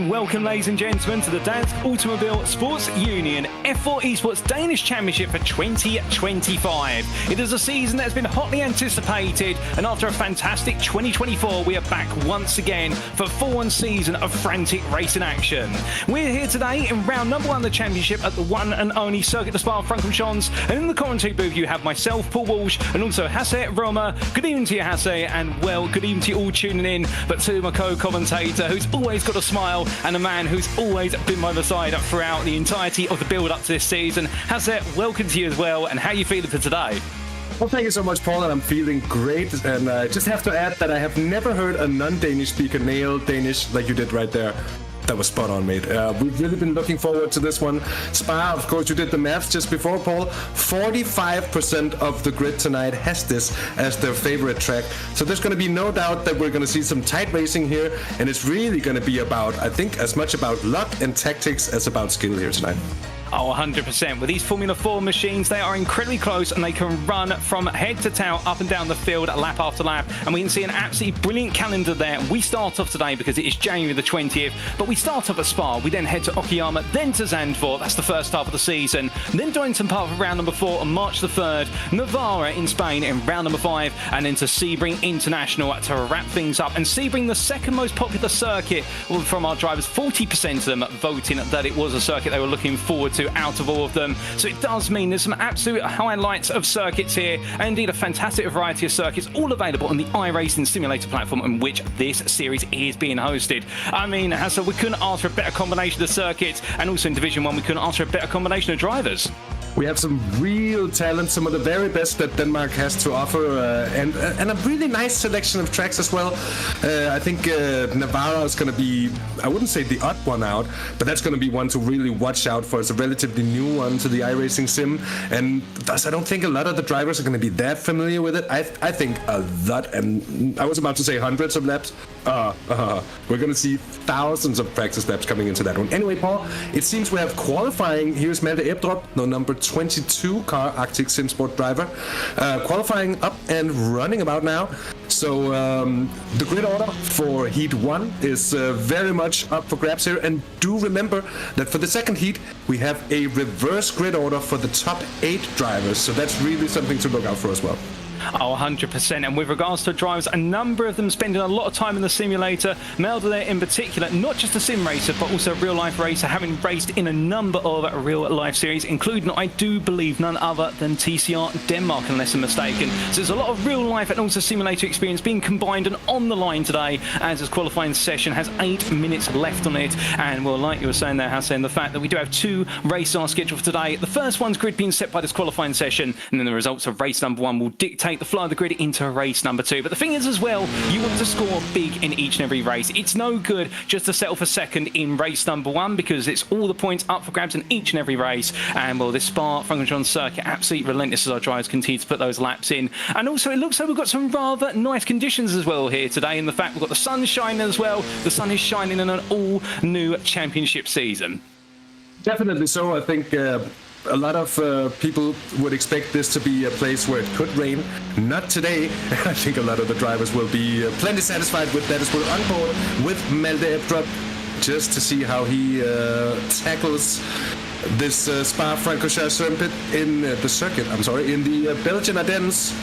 welcome, ladies and gentlemen, to the Dansk Automobile Sports Union F4 Esports Danish Championship for 2025. It is a season that has been hotly anticipated, and after a fantastic 2024, we are back once again for a full-on season of frantic racing action. We're here today in round number 1 of the championship at the one and only circuit, the Spa-Francorchamps, and in the commentary booth you have myself, Paul Walsh, and also Hasse Roma. Good evening to you, Hasse, and well, good evening to you all tuning in, but to my co-commentator, who's always got a smile, and a man who's always been by the side throughout the entirety of the build-up to this season. Hasse, welcome to you as well, and how are you feeling for today? Well, thank you so much, Paul, and I'm feeling great. And I just have to add that I have never heard a non-Danish speaker nail Danish like you did right there. That was spot on, mate. We've really been looking forward to this one. Spa, of course, you did the maths just before, Paul. 45% of the grid tonight has this as their favorite track. So there's going to be no doubt that we're going to see some tight racing here. And it's really going to be about, I think, as much about luck and tactics as about skill here tonight. Oh, 100%. With these Formula 4 machines, they are incredibly close and they can run from head to tail, up and down the field, lap after lap. And we can see an absolutely brilliant calendar there. We start off today because it is January the 20th, but we start off at Spa. We then head to Okayama, then to Zandvoort. That's the first half of the season. Then Donington Park for round number 4 on March the 3rd. Navarra in Spain in round number 5. And then to Sebring International to wrap things up. And Sebring, the second most popular circuit from our drivers, 40% of them voting that it was a circuit they were looking forward to out of all of them. So it does mean there's some absolute highlights of circuits here, and indeed a fantastic variety of circuits, all available on the iRacing simulator platform on which this series is being hosted. I mean, Hasse, we couldn't ask for a better combination of circuits, and also in Division 1 we couldn't ask for a better combination of drivers. We have some real talent, some of the very best that Denmark has to offer, and a really nice selection of tracks as well. I think Navarra is going to be, I wouldn't say the odd one out, but that's going to be one to really watch out for. It's a relatively new one to the iRacing sim, and thus I don't think a lot of the drivers are going to be that familiar with it. I think a lot, and I was about to say hundreds of laps. We're going to see thousands of practice laps coming into that one. Anyway, Paul, it seems we have qualifying. Here's Malte Ebdrup, the number 22 car Arctic Sim Sport driver, qualifying up and running about now. So the grid order for Heat 1 is very much up for grabs here. And do remember that for the second heat, we have a reverse grid order for the top 8 drivers. So that's really something to look out for as well. Oh, 100%. And with regards to drivers, a number of them spending a lot of time in the simulator. Melda there in particular, not just a sim racer, but also a real-life racer, having raced in a number of real-life series, including, I do believe, none other than TCR Denmark, unless I'm mistaken. So there's a lot of real-life and also simulator experience being combined and on the line today, as this qualifying session has 8 minutes left on it. And, well, like you were saying there, Hassan, the fact that we do have 2 races on our schedule for today. The first one's grid being set by this qualifying session, and then the results of race number 1 will dictate the flow of the grid into race number 2. But the thing is as well, you want to score big in each and every race. It's no good just to settle for second in race number 1, because it's all the points up for grabs in each and every race. And well, this Spa-Francorchamps circuit absolutely relentless as our drivers continue to put those laps in. And also it looks like we've got some rather nice conditions as well here today, and the fact we've got the sun shining as well. The sun is shining in an all new championship season. Definitely so. I think a lot of people would expect this to be a place where it could rain. Not today. I think a lot of the drivers will be plenty satisfied with that as well. On board with Malte Ebdrup, just to see how he tackles this Spa-Francorchamps circuit in the Belgian Ardennes.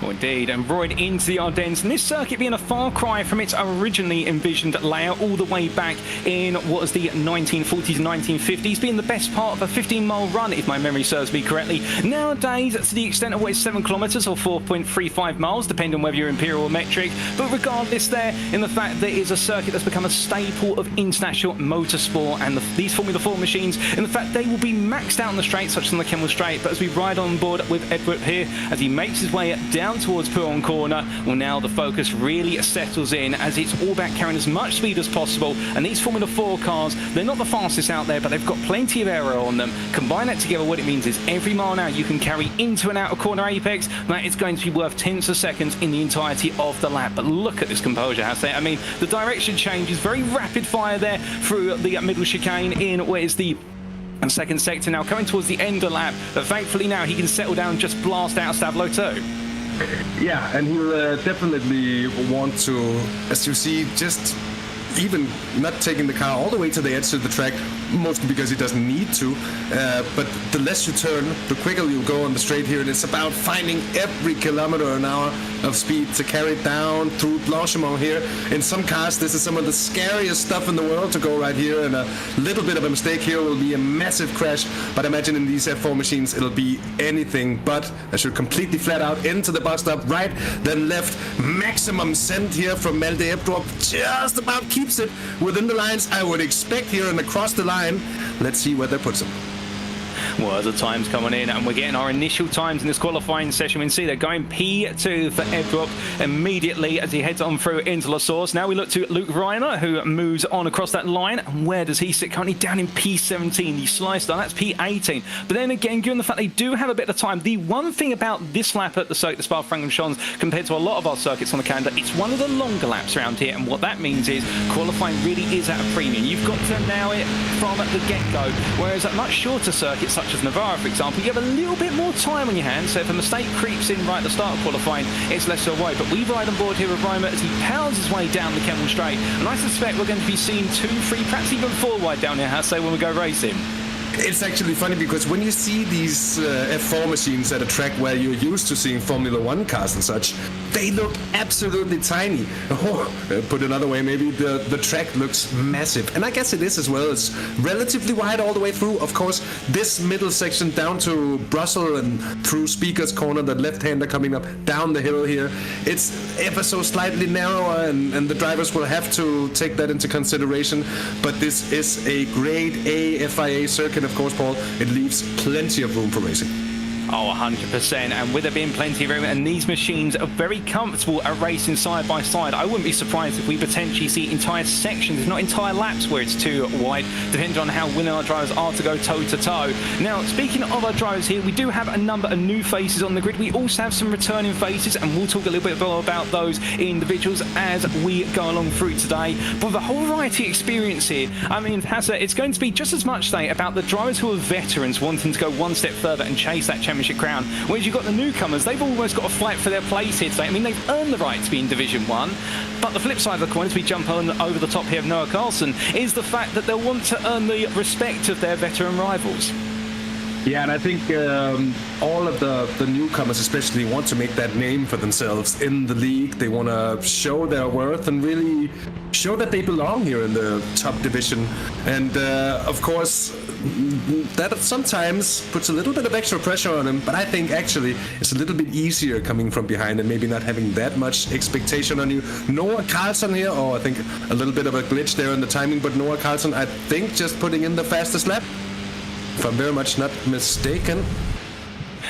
Oh, indeed, and roared into the Ardennes, and this circuit being a far cry from its originally envisioned layout all the way back in what was the 1940s and 1950s, being the best part of a 15-mile run, if my memory serves me correctly. Nowadays, to the extent of what is 7 kilometres or 4.35 miles, depending on whether you're imperial or metric, but regardless there, in the fact that it is a circuit that's become a staple of international motorsport, and these Formula 4 machines, in the fact they will be maxed out on the straight, such as on the Kemmel Straight. But as we ride on board with Edward here, as he makes his way down towards Puron Corner, well, now the focus really settles in, as it's all about carrying as much speed as possible. And these Formula 4 cars, they're not the fastest out there, but they've got plenty of aero on them. Combine that together, what it means is every mile now you can carry into and out of corner apex, that is going to be worth tenths of seconds in the entirety of the lap. But look at this composure, Hasse. I mean, the direction change is very rapid fire there through the middle chicane in where is the second sector, now coming towards the end of the lap, but thankfully now he can settle down and just blast out Stavlo too. Yeah, and he'll definitely want to, as you see, just even not taking the car all the way to the edge of the track, mostly because he doesn't need to. But the less you turn, the quicker you'll go on the straight here, and it's about finding every kilometer an hour of speed to carry it down through Blanchimont here. In some cars, this is some of the scariest stuff in the world to go right here, and a little bit of a mistake here will be a massive crash. But imagine in these F4 machines, it'll be anything but. I should completely flat out into the bus stop, right, then left. Maximum send here from Malte Ebdrup, just about keeps it within the lines I would expect here and across the line. Let's see where that puts him. Well, the time's coming in, and we're getting our initial times in this qualifying session. We can see they're going P2 for Ebdrup immediately as he heads on through into La Source. Now we look to Luke Reiner, who moves on across that line. And where does he sit? Currently down in P17. He sliced on, that's P18. But then again, given the fact they do have a bit of time, the one thing about this lap at the circuit, the Spa-Francorchamps, compared to a lot of our circuits on the calendar, it's one of the longer laps around here. And what that means is qualifying really is at a premium. You've got to nail it from the get-go. Whereas at much shorter circuits, such as Navarra, for example, you have a little bit more time on your hands, so if a mistake creeps in right at the start of qualifying, it's less of a worry. But we ride on board here with Reimer as he pounds his way down the Kemmel Straight, and I suspect we're going to be seeing 2, 3, perhaps even 4 wide down here, Hasse, when we go racing. It's actually funny because when you see these F4 machines at a track where you're used to seeing Formula 1 cars and such, they look absolutely tiny. Put another way, maybe the track looks massive. And I guess it is as well. It's relatively wide all the way through. Of course, this middle section down to Brussels and through Speaker's Corner, that left-hander coming up down the hill here, it's ever so slightly narrower, and the drivers will have to take that into consideration. But this is a grade A FIA circuit. Of course, Paul, it leaves plenty of room for racing. Oh, 100%. And with there being plenty of room, and these machines are very comfortable at racing side by side, I wouldn't be surprised if we potentially see entire sections, if not entire laps, where it's too wide, depending on how willing our drivers are to go toe-to-toe. Now, speaking of our drivers here, we do have a number of new faces on the grid. We also have some returning faces, and we'll talk a little bit more about those individuals as we go along through today. But with a whole variety of experience here, I mean, Hasse, it's going to be just as much, say, about the drivers who are veterans wanting to go one step further and chase that championship crown, whereas you've got the newcomers, they've almost got to fight for their place here today. I mean, they've earned the right to be in Division 1, but the flip side of the coin, as we jump on over the top here of Noah Carlson, is the fact that they'll want to earn the respect of their veteran rivals. Yeah, and I think all of the newcomers especially want to make that name for themselves in the league. They want to show their worth and really show that they belong here in the top division. And of course, that sometimes puts a little bit of extra pressure on them, but I think actually it's a little bit easier coming from behind and maybe not having that much expectation on you. Noah Carlson here, I think a little bit of a glitch there in the timing, but Noah Carlson, I think, just putting in the fastest lap, if I'm very much not mistaken.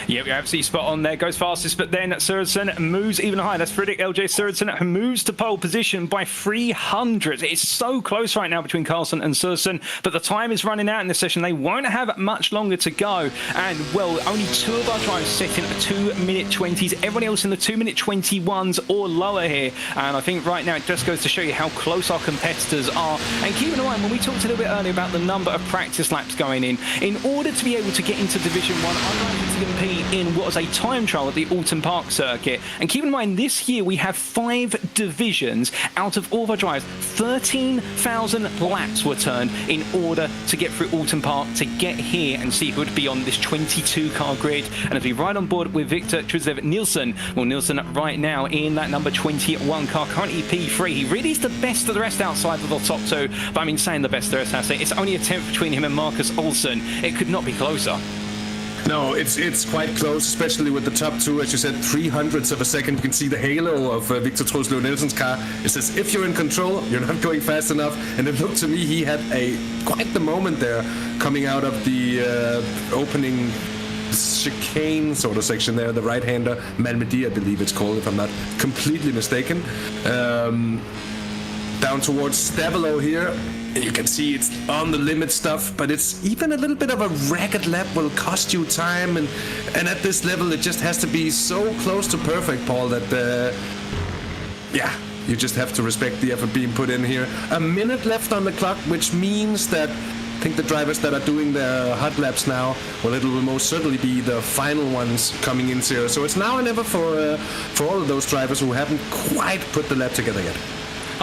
Yeah, you're absolutely spot on there. Goes fastest, but then Sørensen moves even higher. That's Fredrik LJ Sørensen, who moves to pole position by 300. It's so close right now between Carlson and Sørensen, but the time is running out in this session. They won't have much longer to go. And, well, only 2 of our drivers set in 2-minute 20s. Everyone else in the 2-minute 21s or lower here. And I think right now it just goes to show you how close our competitors are. And keep in mind, when we talked a little bit earlier about the number of practice laps going in order to be able to get into Division 1, I'm likely to compete in what was a time trial at the Alton Park circuit. And keep in mind, this year we have 5 divisions. Out of all of our drives, 13,000 laps were turned in order to get through Alton Park to get here and see who would be on this 22-car grid. And as we ride on board with Victor Trudzev Nielsen, well, Nielsen right now in that number 21 car, currently P3. He really is the best of the rest outside of the top 2, but I mean, saying the best of the rest, I say it's only a 10th between him and Marcus Olsen. It could not be closer. No, it's quite close, especially with the top 2. As you said, 300ths of a second. You can see the halo of Victor Trudzev Nielsen's car. It says, if you're in control, you're not going fast enough. And it looked to me he had quite the moment there coming out of the opening chicane sort of section there, the right-hander, Malmedy, I believe it's called, if I'm not completely mistaken. Down towards Stavelo here. You can see it's on the limit stuff, but it's even a little bit of a ragged lap will cost you time, and at this level it just has to be so close to perfect, Paul, that you just have to respect the effort being put in here. A minute left on the clock, which means that I think the drivers that are doing their hot laps now, well, it will most certainly be the final ones coming in here. So it's now or never for all of those drivers who haven't quite put the lap together yet.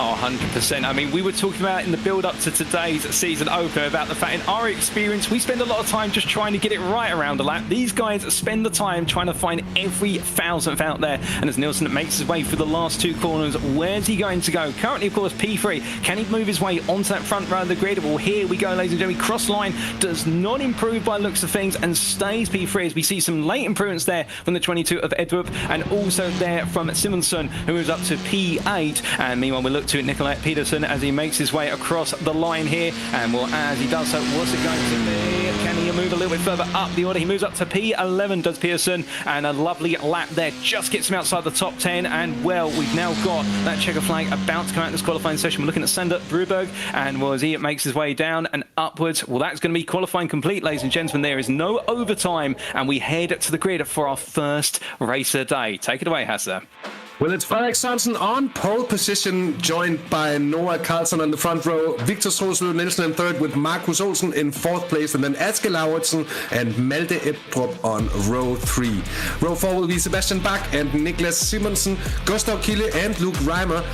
Oh, 100%. I mean, we were talking about in the build-up to today's season opener about the fact in our experience, we spend a lot of time just trying to get it right around a lap. These guys spend the time trying to find every thousandth out there. And as Nielsen makes his way through the last two corners, where's he going to go? Currently, of course, P3. Can he move his way onto that front row of the grid? Well, here we go, ladies and gentlemen. Cross line does not improve by looks of things and stays P3 as we see some late improvements there from the 22 of Edrup and also there from Simonson, who moves up to P8. And meanwhile, we look to Nicolai Peterson as he makes his way across the line here. And well, as he does so, what's it going to be? Can he move a little bit further up the order? He moves up to P11, does Peterson, and a lovely lap there just gets him outside the top 10. And well, we've now got that checker flag about to come out in this qualifying session. We're looking at Sander Bruberg, and well, as he makes his way down and upwards, well, that's going to be qualifying complete, ladies and gentlemen. There is no overtime, and we head to the grid for our first race of the day. Take it away, Hasse. Well, it's Frederik Sørensen on pole position, joined by Noah Carlson on the front row, Victor Solslø Nielsen in third with Markus Olsen in fourth place, and then Aske Lauritsen and Malte Ebdrup on row 3. Row 4 will be Sebastian Bach and Niklas Simonsen. Gustav Kille and Luke Reimer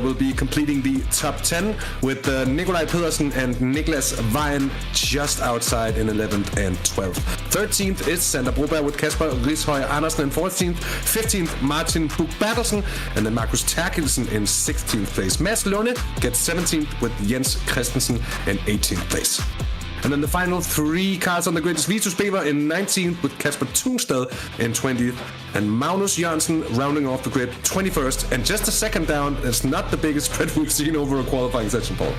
will be completing the top 10 with Nikolaj Pedersen and Niklas Vejen just outside in 11th and 12th. 13th is Sander Broberg with Kasper Rishøj Andersen in 14th. 15th, Martin Buch-Battersen, and then Markus Terkelsen in 16th place. Mads Lunde gets 17th with Jens Christensen in 18th place. And then the final 3 cars on the grid is Vitus Bever in 19th with Kasper Tungstad in 20th, and Magnus Jørgensen rounding off the grid 21st. And just a second down, it's not the biggest spread we've seen over a qualifying session, Paul.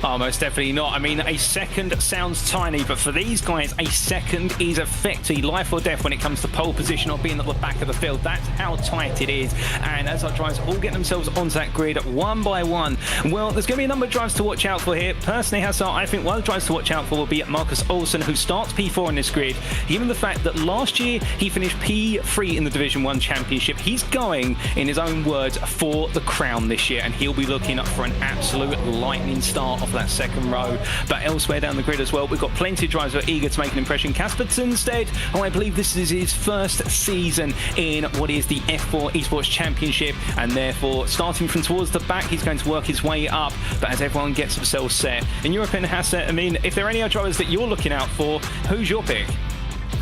Oh, most definitely not. I mean, a second sounds tiny, but for these guys, a second is effectively life or death when it comes to pole position or being at the back of the field. That's how tight it is. And as our drivers all get themselves onto that grid one by one, well, there's going to be a number of drives to watch out for here. Personally, Hasse, I think one of the drives to watch out for will be Markus Olsen, who starts P4 in this grid. Given the fact that last year he finished P3 in the Division 1 Championship, he's going, in his own words, for the crown this year, and he'll be looking up for an absolute lightning start off that second row. But elsewhere down the grid as well, we've got plenty of drivers who are eager to make an impression. Kasper Tungstad, who I believe this is his first season in what is the F4 Esports Championship, and therefore starting from towards the back, he's going to work his way up. But as everyone gets themselves set, in your opinion, Hasse, I mean, if there are any other drivers that you're looking out for, who's your pick?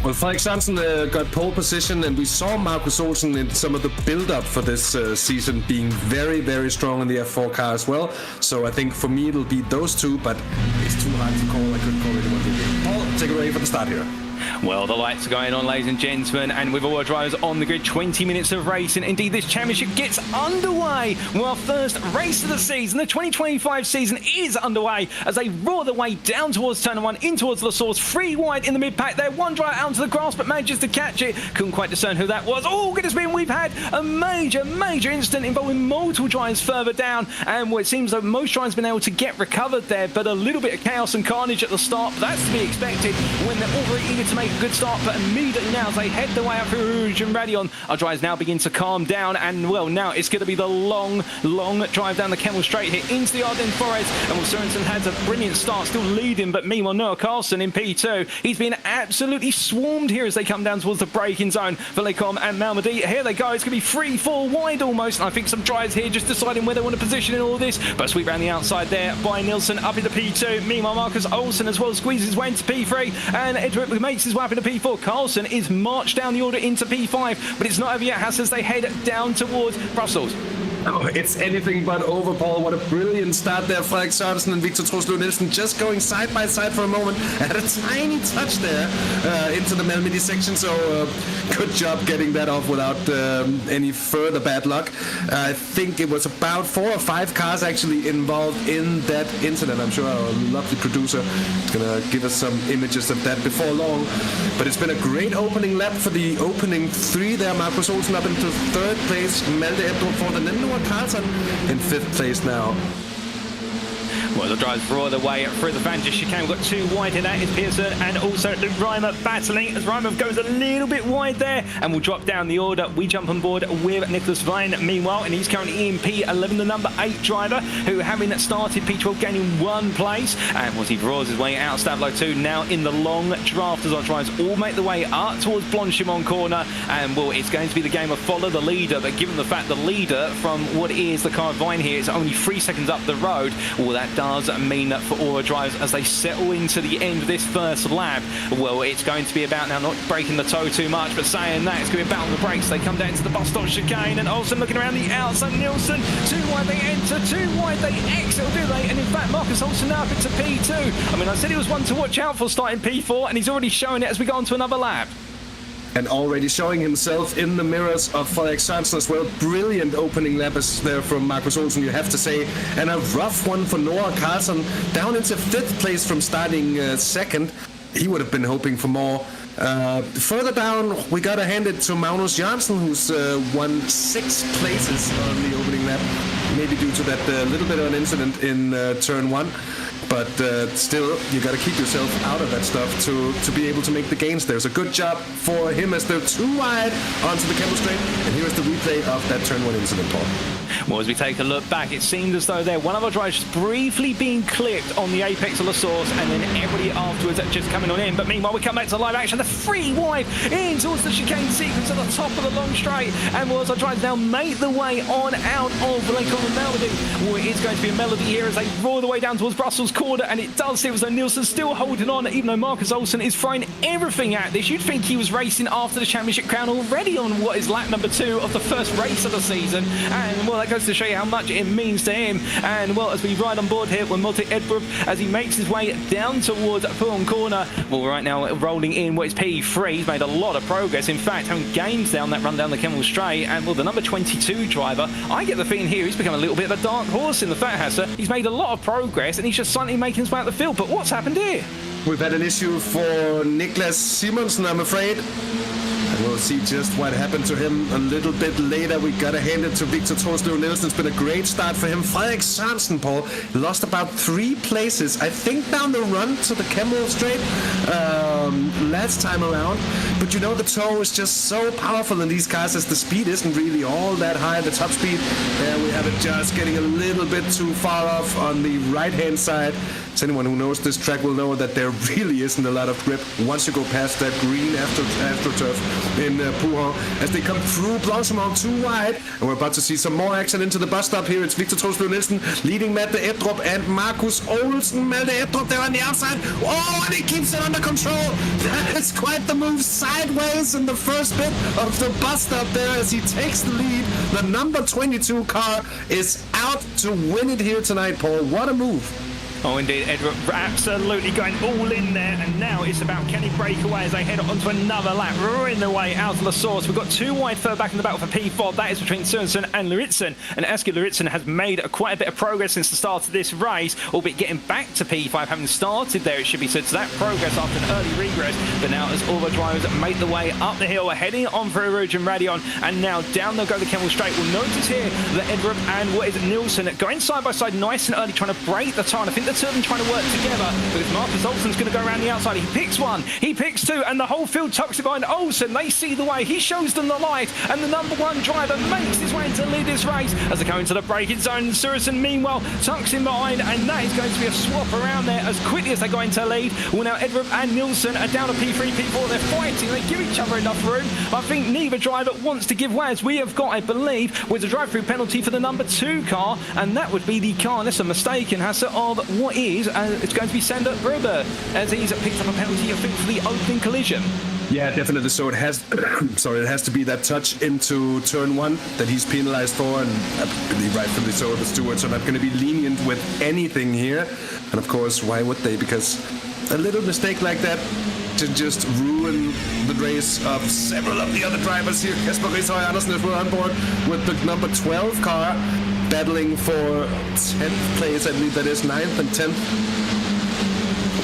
Well, Frederik Sørensen got pole position, and we saw Markus Olsen in some of the build-up for this season being very, very strong in the F4 car as well. So I think for me it'll be those two, but it's too hard to call. I couldn't call anyone. Paul, take it away for the start here. Well, the lights are going on, ladies and gentlemen, and with all our drivers on the grid, 20 minutes of racing. Indeed, this championship gets underway. Well, our first race of the season, the 2025 season, is underway as they roar their way down towards turn 1, in towards La Source, 3 wide in the mid-pack there. One driver out onto the grass, but manages to catch it. Couldn't quite discern who that was. Oh, goodness me, we've had a major incident involving multiple drivers further down, and well, it seems that most drivers have been able to get recovered there, but a little bit of chaos and carnage at the start, but that's to be expected when they're all very eager to make a good start. But immediately now, as they head their way up through Rouge and Radion, our drivers now begin to calm down, and well, now it's going to be the long drive down the Kemmel Straight here into the Ardennes Forest. And well, Sørensen has a brilliant start, still leading, but meanwhile Noah Carlson in P2, he's been absolutely swarmed here as they come down towards the braking zone. Velecom and Malmedy, here they go. It's going to be 3-4 wide almost, and I think some drivers here just deciding where they want to position in all this, but sweep around the outside there by Nielsen up into P2. Meanwhile, Markus Olsen as well squeezes his way into P3, and Edrup makes his way up into P4. Carlson is marched down the order into P5, but it's not over yet, Hasse, as they head down towards Brussels. Oh, it's anything but over, Paul. What a brilliant start there. Frederik Sørensen and Victor Solslø Nielsen just going side by side for a moment. Had a tiny touch there into the Malmedy section, so good job getting that off without any further bad luck. I think it was about 4 or 5 cars actually involved in that incident. I'm sure our lovely producer is going to give us some images of that before long. But it's been a great opening lap for the opening 3 there. Markus Olsen up into 3rd place, Malte Ebdrup 4th, and then Noah Carlson in 5th place now. Well, the drives roar the way through the Vantage chicane. We've got two wide in that is Pearson and also Luke Reimer battling as Reimer goes a little bit wide there and will drop down the order. We jump on board with Nicholas Vine meanwhile, and he's currently in P11, the number 8 driver, who having started P12 gaining 1 place. And as he draws his way out, Stavlo 2 now in the long draft as our drives all make the way up towards Blanchimont corner. And well, it's going to be the game of follow the leader, but given the fact the leader from what is the car of Vine here is only 3 seconds up the road, well, that does mean that for Aura drivers as they settle into the end of this first lap, well, it's going to be about now not breaking the toe too much, but saying that it's going to be about on the brakes. They come down to the bus stop chicane, and Olsen looking around the outside. Nielsen, too wide they enter, too wide they exit, do they? And in fact, Marcus Olsen now up into P2. I mean, I said he was one to watch out for starting P4, and he's already showing it as we go on to another lap. And already showing himself in the mirrors of Frederik Sørensen as well. Brilliant opening lap is there from Marcus Olsen, you have to say. And a rough one for Noah Carlson, down into 5th place from starting 2nd. He would have been hoping for more. Further down, we got to hand it to Magnus Janssen, who's won 6 places on the opening lap. Maybe due to that little bit of an incident in turn 1. But still, you got to keep yourself out of that stuff to be able to make the gains there. So good job for him as they're too wide onto the Kemmel Straight. And here's the replay of that turn 1 incident, Paul. Well, as we take a look back, it seemed as though there one of our drivers briefly being clipped on the apex of the source, and then everybody afterwards just coming on in. But meanwhile, we come back to live action. The 3 wide in towards the chicane sequence at the top of the long straight. And well, as our drivers now make the way on out of what they call the Melody. Well, it is going to be a Melody here as they roar the way down towards Brussels corner, and it does seem as though Nielsen's still holding on, even though Marcus Olsen is throwing everything at this. You'd think he was racing after the championship crown already on what is lap number 2 of the first race of the season. And well, that goes to show you how much it means to him. And well, as we ride on board here with Multi Edbrup as he makes his way down towards Pullman corner. Well, right now rolling in what is P3. He's made a lot of progress. In fact, having gains down that run down the Kemmel Straight. And well, the number 22 driver, I get the feeling here he's become a little bit of a dark horse in the Fat Hasser. He's made a lot of progress and he's just suddenly making his way out the field. But what's happened here? We've had an issue for Niklas Simonsen, I'm afraid. And we'll see just what happened to him a little bit later. We gotta hand it to Victor Torslev Nielsen. It's been a great start for him. Frederik Sørensen, Paul, lost about 3 places, I think, down the run to the Kemmel Straight last time around. But you know, the toe is just so powerful in these cars as the speed isn't really all that high. The top speed, there we have it just getting a little bit too far off on the right-hand side. So anyone who knows this track will know that there really isn't a lot of grip once you go past that green AstroTurf in Pujon. As they come through Blanchimont too wide, and we're about to see some more action into the bus stop here. It's Victor Torslev Nielsen leading Malte Edrup and Marcus Olsen. Malte Edrup there on the outside. Oh, and he keeps it under control. That is quite the move sideways in the first bit of the bus stop there as he takes the lead. The number 22 car is out to win it here tonight, Paul. What a move. Oh, indeed, Edward absolutely going all in there, and now it's about can he break away as they head onto another lap, ruining their way out of the source. We've got 2 wide further back in the battle for P4. That is between Sørensen and Lauritsen, and Asker Lauritsen has made quite a bit of progress since the start of this race, albeit getting back to P5, having started there, it should be said. So that progress after an early regress, but now as all the drivers make the way up the hill, heading on for Rouge and Radion, and now down they'll go the Kemmel Straight. We'll notice here that Edrup and what is it, Nielsen going side by side nice and early, trying to break the tie. I think the 2 of them trying to work together, because Marcus Olsen's going to go around the outside. He picks 1, he picks 2, and the whole field tucks it behind Olsen. They see the way, he shows them the light, and the number 1 driver makes his way to lead this race as they go into the braking zone. Sørensen meanwhile tucks in behind, and that is going to be a swap around there as quickly as they go into lead. Well, now Edrup and Nielsen are down to P3, P4. They're fighting, they give each other enough room. I think neither driver wants to give way, as we have got, I believe, with a drive-through penalty for the number 2 car, and that would be the car, unless I'm mistaken, Hasser, of what is it's going to be Sander Gruber, as he's picked up a penalty, I think, for the opening collision. Yeah, definitely. So it has, it has to be that touch into turn 1 that he's penalized for, and I believe rightfully so. The stewards are not going to be lenient with anything here, and of course, why would they? Because a little mistake like that to just ruin the race of several of the other drivers here. Kasper Rishøj Andersen is on board with the number 12 car, battling for 10th place. I believe that is 9th and 10th.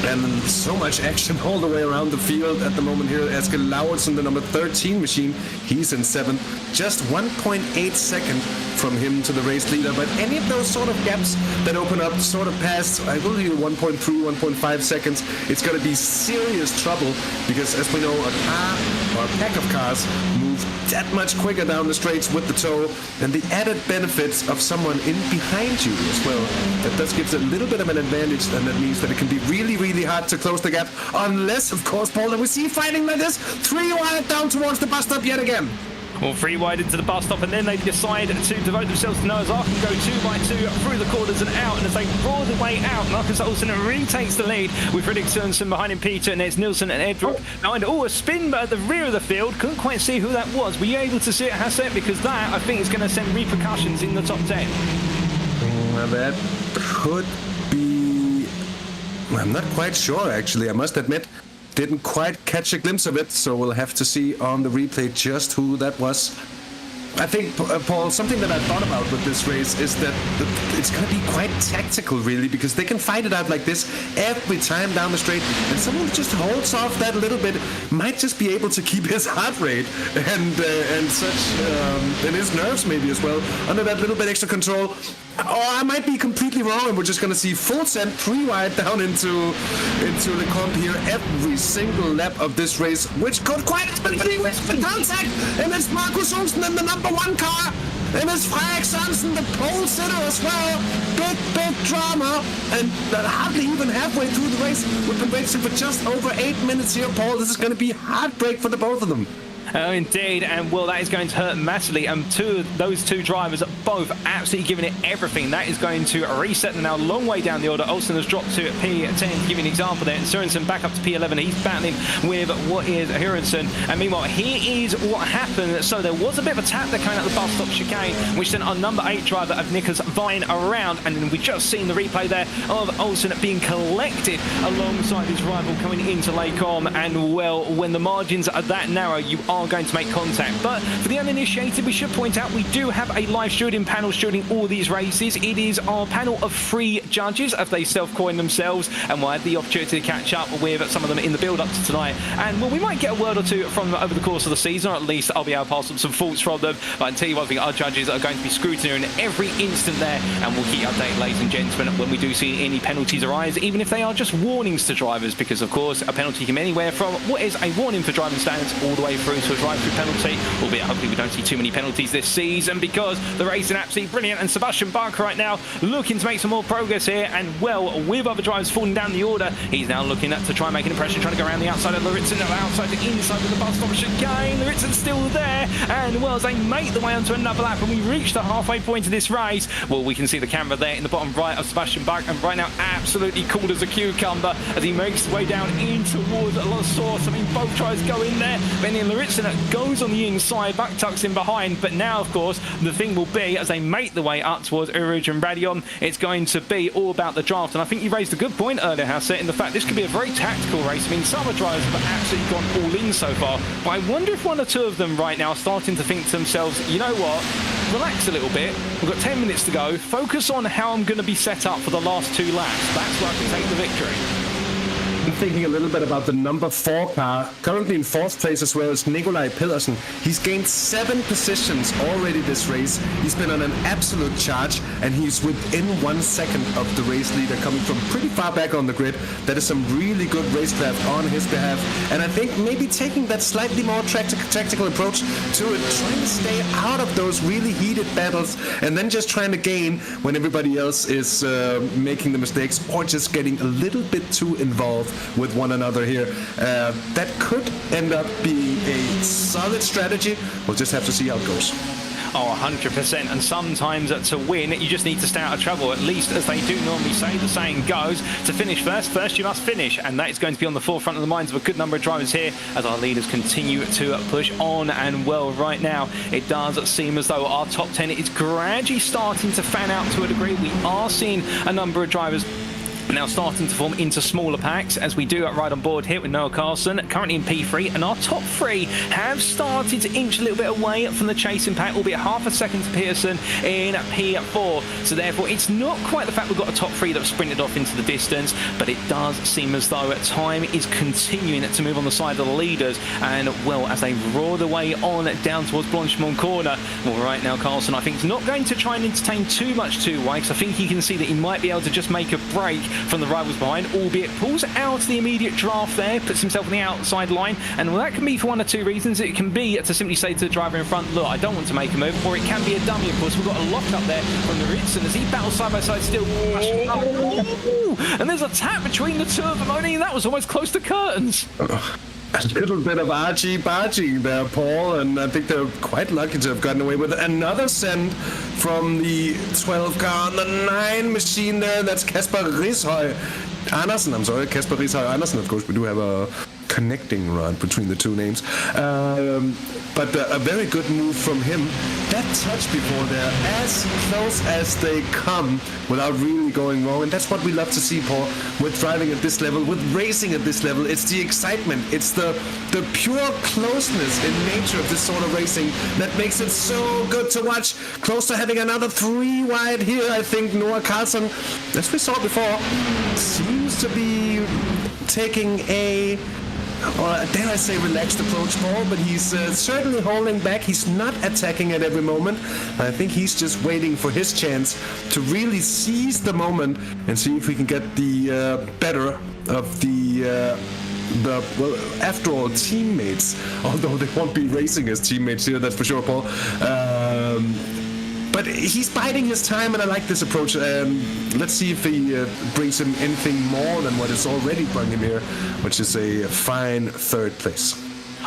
And so much action all the way around the field at the moment here. Eskild Lauritsen, the number 13 machine, he's in 7th. Just 1.8 second from him to the race leader. But any of those sort of gaps that open up sort of past, I believe 1.3, 1.5 seconds, it's going to be serious trouble because, as we know, a car or a pack of cars move that much quicker down the straights with the tow, and the added benefits of someone in behind you as well. That does gives a little bit of an advantage, and that means that it can be really, really hard to close the gap, unless, of course, Paul, that we see fighting like this, 3 wide down towards the bus stop yet again. Well, 3 wide into the bus stop, and then they decide to devote themselves to Noah's Ark and go 2 by 2 through the corners and out. And as they roar the way out, Marcus Olsen retakes the lead with Fredrik Sørensen behind him, Peter, and there's Nielsen and Edrup behind. Oh, a spin at the rear of the field. Couldn't quite see who that was. Were you able to see it, Hassett? Because that, I think, is going to send repercussions in the top 10. Well, that could be... I'm not quite sure, actually, I must admit. Didn't quite catch a glimpse of it, so we'll have to see on the replay just who that was. I think, Paul, something that I thought about with this race is that it's going to be quite tactical, really, because they can fight it out like this every time down the straight, and someone just holds off that a little bit might just be able to keep his heart rate and such, and his nerves maybe as well, under that little bit extra control. Or I might be completely wrong, and we're just going to see full send 3 wide down into the comp here every single lap of this race, which could quite happen with the contact, and it's Marcus Olsen in the number 1 car, and it's Fredrik Sørensen, the pole sitter as well. Big drama, and hardly even halfway through the race. We've been racing for just over 8 minutes here, Paul. This is going to be heartbreak for the both of them. Oh, indeed, and well, that is going to hurt massively. And those two drivers are both absolutely giving it everything. That is going to reset them now a long way down the order. Olsen has dropped to P10 to give you an example there, and Sørensen back up to P11. He's battling with what is Hirensen. And meanwhile, here is what happened. So there was a bit of a tap there coming out the bus stop chicane, which sent our number 8 driver of Nickers Vine around. And then we just seen the replay there of Olsen being collected alongside his rival coming into Lacombe. And well, when the margins are that narrow, you are going to make contact. But for the uninitiated, we should point out we do have a live shooting panel shooting all these races. It is our panel of 3 judges, as they self-coin themselves, and we'll have the opportunity to catch up with some of them in the build-up to tonight. And well, we might get a word or two from them over the course of the season, or at least I'll be able to pass on some thoughts from them. But I can tell you one thing, our judges are going to be scrutinizing every instant there, and we'll keep you updated, ladies and gentlemen, when we do see any penalties arise, even if they are just warnings to drivers, because of course a penalty can be anywhere from what is a warning for driving standards all the way through to a drive-through penalty, albeit hopefully we don't see too many penalties this season, because the race is absolutely brilliant. And Sebastian Bach right now looking to make some more progress here, and well, with other drivers falling down the order, he's now looking to try and make an impression, trying to go around the outside of Lauritsen, outside to inside of the bus stop chicane. Lauritsen's still there, and well, as they make the way onto another lap and we reach the halfway point of this race, well, we can see the camera there in the bottom right of Sebastian Bach, and right now absolutely cool as a cucumber as he makes his way down in towards La Source. I mean, both tries go in there, but then Lauritsen goes on the inside, back tucks in behind. But now, of course, the thing will be, as they make the way up towards Uruj and Radion, it's going to be all about the draft. And I think you raised a good point earlier, Hassett, in the fact this could be a very tactical race. I mean, some of the drivers have absolutely gone all in so far, but I wonder if 1 or 2 of them right now are starting to think to themselves, you know what, relax a little bit, we've got 10 minutes to go, focus on how I'm going to be set up for the last 2 laps. That's where I can take the victory. I'm thinking a little bit about the number 4 car, currently in 4th place as well as Nikolaj Pedersen. He's gained 7 positions already this race. He's been on an absolute charge, and he's within 1 second of the race leader, coming from pretty far back on the grid. That is some really good racecraft on his behalf, and I think maybe taking that slightly more tactical approach to it, trying to stay out of those really heated battles, and then just trying to gain when everybody else is making the mistakes, or just getting a little bit too involved with one another here. That could end up being a solid strategy. We'll just have to see how it goes. Oh, 100%. And sometimes to win, you just need to stay out of trouble, at least as they do normally say. The saying goes, to finish first you must finish. And that is going to be on the forefront of the minds of a good number of drivers here as our leaders continue to push on. And well, right now, it does seem as though our top 10 is gradually starting to fan out to a degree. We are seeing a number of drivers now starting to form into smaller packs as we do right on board here with Noah Carlson, currently in P3, and our top three have started to inch a little bit away from the chasing pack, albeit half a second to Pearson in P4. So therefore, it's not quite the fact we've got a top three that have sprinted off into the distance, but it does seem as though time is continuing to move on the side of the leaders, and well, as they roar their way on down towards Blanchimont corner. Well, right now, Carlson, I think, is not going to try and entertain too much two-way, because I think he can see that he might be able to just make a break from the rivals behind, albeit pulls out the immediate draft there, puts himself on the outside line, and well, that can be for one or two reasons. It can be to simply say to the driver in front, look, I don't want to make a move, or it can be a dummy, of course. We've got a lock up there from the Ritson as he battles side by side still. Ooh, and there's a tap between the two of them, only that was almost close to curtains. A little bit of argy-bargy there, Paul, and I think they're quite lucky to have gotten away with another send from the 12 car on the 9 machine there. That's Kasper Rishøj Andersen. I'm sorry, Kasper Rishøj Andersen. Of course, we do have a connecting run between the two names. But a very good move from him. That touch before there, as close as they come without really going wrong. And that's what we love to see, Paul, with driving at this level, with racing at this level. It's the excitement. It's the pure closeness in nature of this sort of racing that makes it so good to watch. Close to having another 3 wide here, I think. Noah Carlson, as we saw before, seems to be taking a, or dare I say, relaxed approach, Paul, but he's certainly holding back. He's not attacking at every moment. I think he's just waiting for his chance to really seize the moment and see if we can get the better of the well, after all, teammates, although they won't be racing as teammates here, that's for sure, Paul. But he's biding his time, and I like this approach. Let's see if he brings him anything more than what has already brought him here, which is a fine 3rd place.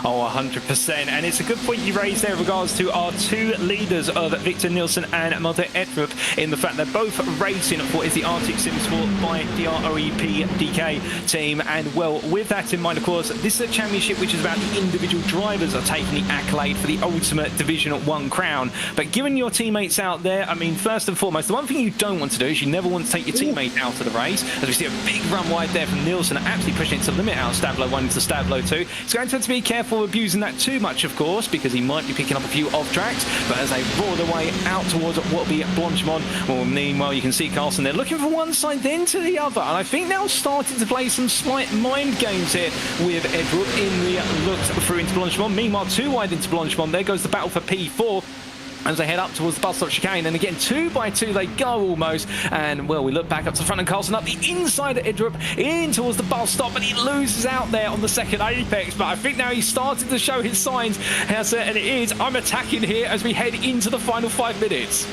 Oh, 100%. And it's a good point you raised there in regards to our two leaders of Victor Nilsson and Malte Edrup, in the fact they're both racing for is the Arctic Sim Sport by the ROEP DK team. And well, with that in mind, of course, this is a championship which is about the individual drivers are taking the accolade for the ultimate Division 1 crown. But given your teammates out there, I mean, first and foremost, the one thing you don't want to do is you never want to take your teammate out of the race. As we see a big run wide there from Nilsson, absolutely pushing it to the limit out of Stablo 1 into Stablo 2. He's going to have to be careful abusing that too much, of course, because he might be picking up a few off tracks. But as they roar their way out towards what will be Blanchimont, well, meanwhile, you can see Carlson there looking from one side then to the other, and I think now starting to play some slight mind games here with Edward in the looks through into Blanchimont. Meanwhile, 2 wide into Blanchimont. There goes the battle for P4 as they head up towards the bus stop chicane, and again 2 by 2 they go almost, and well, we look back up to the front and Carlson up the inside of Idrup in towards the bus stop, and he loses out there on the second apex. But I think now he's started to show his signs, and it is, I'm attacking here as we head into the final 5 minutes.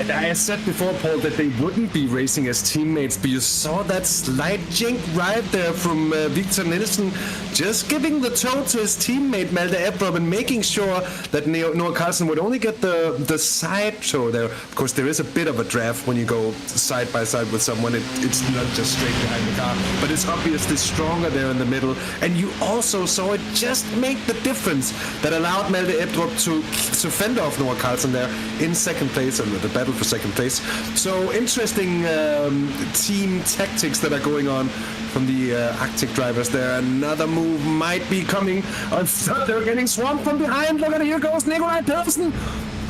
I said before, Paul, that they wouldn't be racing as teammates, but you saw that slight jink right there from Victor Nilsson, just giving the toe to his teammate Malte Edrup and making sure that Noah Carlson would only get the side toe there. Of course, there is a bit of a draft when you go side by side with someone. It's not just straight behind the car, but it's obviously stronger there in the middle. And you also saw it just make the difference that allowed Malte Edrup to fend off Noah Carlson there in second place, and the battle for second place. So interesting team tactics that are going on from the Arctic drivers there. Another move might be coming. They're getting swamped from behind. Look at it, here goes Nikolaj Pedersen.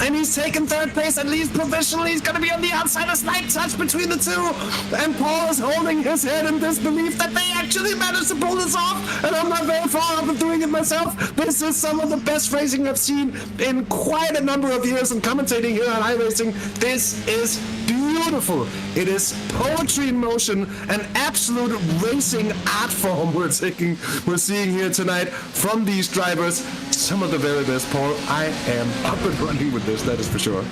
And he's taken 3rd place, at least provisionally. He's going to be on the outside, a slight touch between the two. And Paul is holding his head in disbelief that they actually managed to pull this off. And I'm not very far off of doing it myself. This is some of the best racing I've seen in quite a number of years, and commentating here on iRacing. This is beautiful. It is poetry in motion, an absolute racing art form we're seeing here tonight from these drivers. Some of the very best, Paul. I am up and running with this, that is for sure.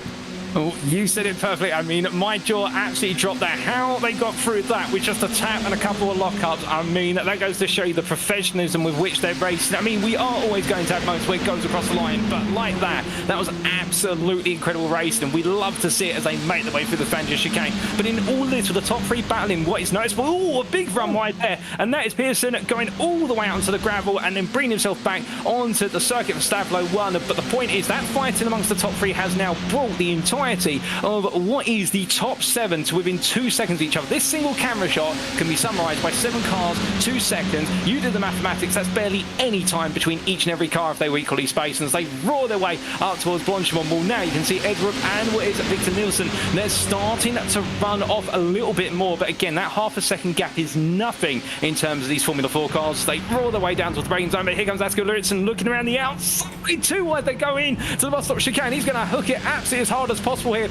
Oh, you said it perfectly. I mean, my jaw absolutely dropped there. How they got through that with just a tap and a couple of lockups. I mean, that goes to show you the professionalism with which they're racing. I mean, we are always going to have moments where it goes across the line, but like that was absolutely incredible racing. We love to see it as they make their way through the Fangio chicane. But in all this, with the top 3 battling, what is noticeable, oh, a big run wide there, and that is Pearson going all the way out onto the gravel and then bringing himself back onto the circuit for Stavlo 1. But the point is that fighting amongst the top 3 has now brought the entire entirety of what is the top 7 to within 2 seconds of each other. This single camera shot can be summarized by 7 cars, 2 seconds. You do the mathematics, that's barely any time between each and every car if they were equally spaced. And as they roar their way up towards Blanchimont, well, now you can see Edrup and what is Victor Nielsen. They're starting to run off a little bit more, but again, that half a second gap is nothing in terms of these Formula 4 cars. They roar their way down towards the braking zone, but here comes Asker Luritzen looking around the outside. Too wide, they go in to the bus stop chicane. He's going to hook it absolutely as hard as possible here.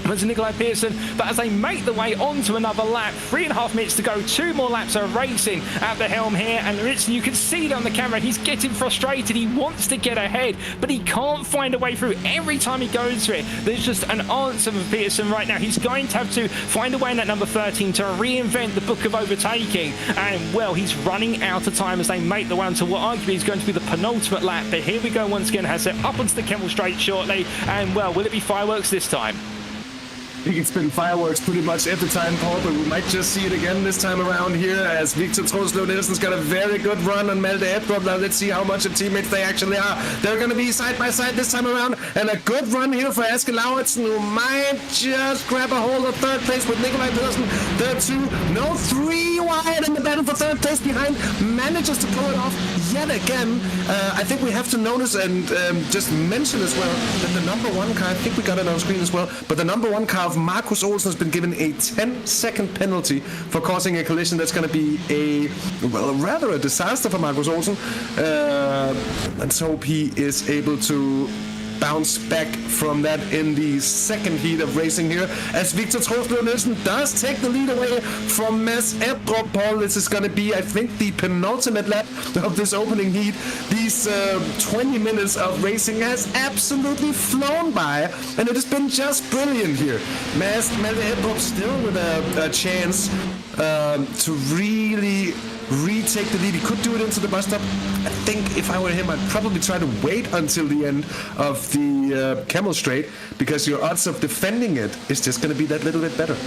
It's Nikolai Pearson, but as they make the way onto another lap, 3.5 minutes to go, 2 more laps are racing at the helm here, and Luritzen, you can see it on the camera, he's getting frustrated, he wants to get ahead, but he can't find a way through. Every time he goes through it, there's just an answer for Pearson right now. He's going to have to find a way in that number 13 to reinvent the book of overtaking, and well, he's running out of time as they make the way onto what arguably is going to be the penultimate lap, but here we go once again, has it up onto the Kemmel Straight shortly, and well, will it be fireworks this time? I think it's been fireworks pretty much every time, Paul, but we might just see it again this time around here as Victor Troslo Nielsen's got a very good run on Malte Edrup. Now let's see how much of teammates they actually are. They're going to be side by side this time around, and a good run here for Asker Lauritsen, who might just grab a hold of third place with Nikolai Pearson. They're 3 wide in the battle for third place behind, manages to pull it off yet again. I think we have to notice and just mention as well that the number 1 car, I think we got it on screen as well, but the number 1 car of Marcus Olsen has been given a 10-second penalty for causing a collision. That's going to be rather a disaster for Marcus Olsen. Let's hope he is able to bounce back from that in the second heat of racing here, as Victor Troslo Nielsen does take the lead away from Mads Edrup. Paul, this is going to be, I think, the penultimate lap of this opening heat. These 20 minutes of racing has absolutely flown by, and it has been just brilliant here. Mads Edrup still with a chance to really retake the lead. He could do it into the bus stop. I think if I were him, I'd probably try to wait until the end of the Kemmel Straight, because your odds of defending it is just going to be that little bit better.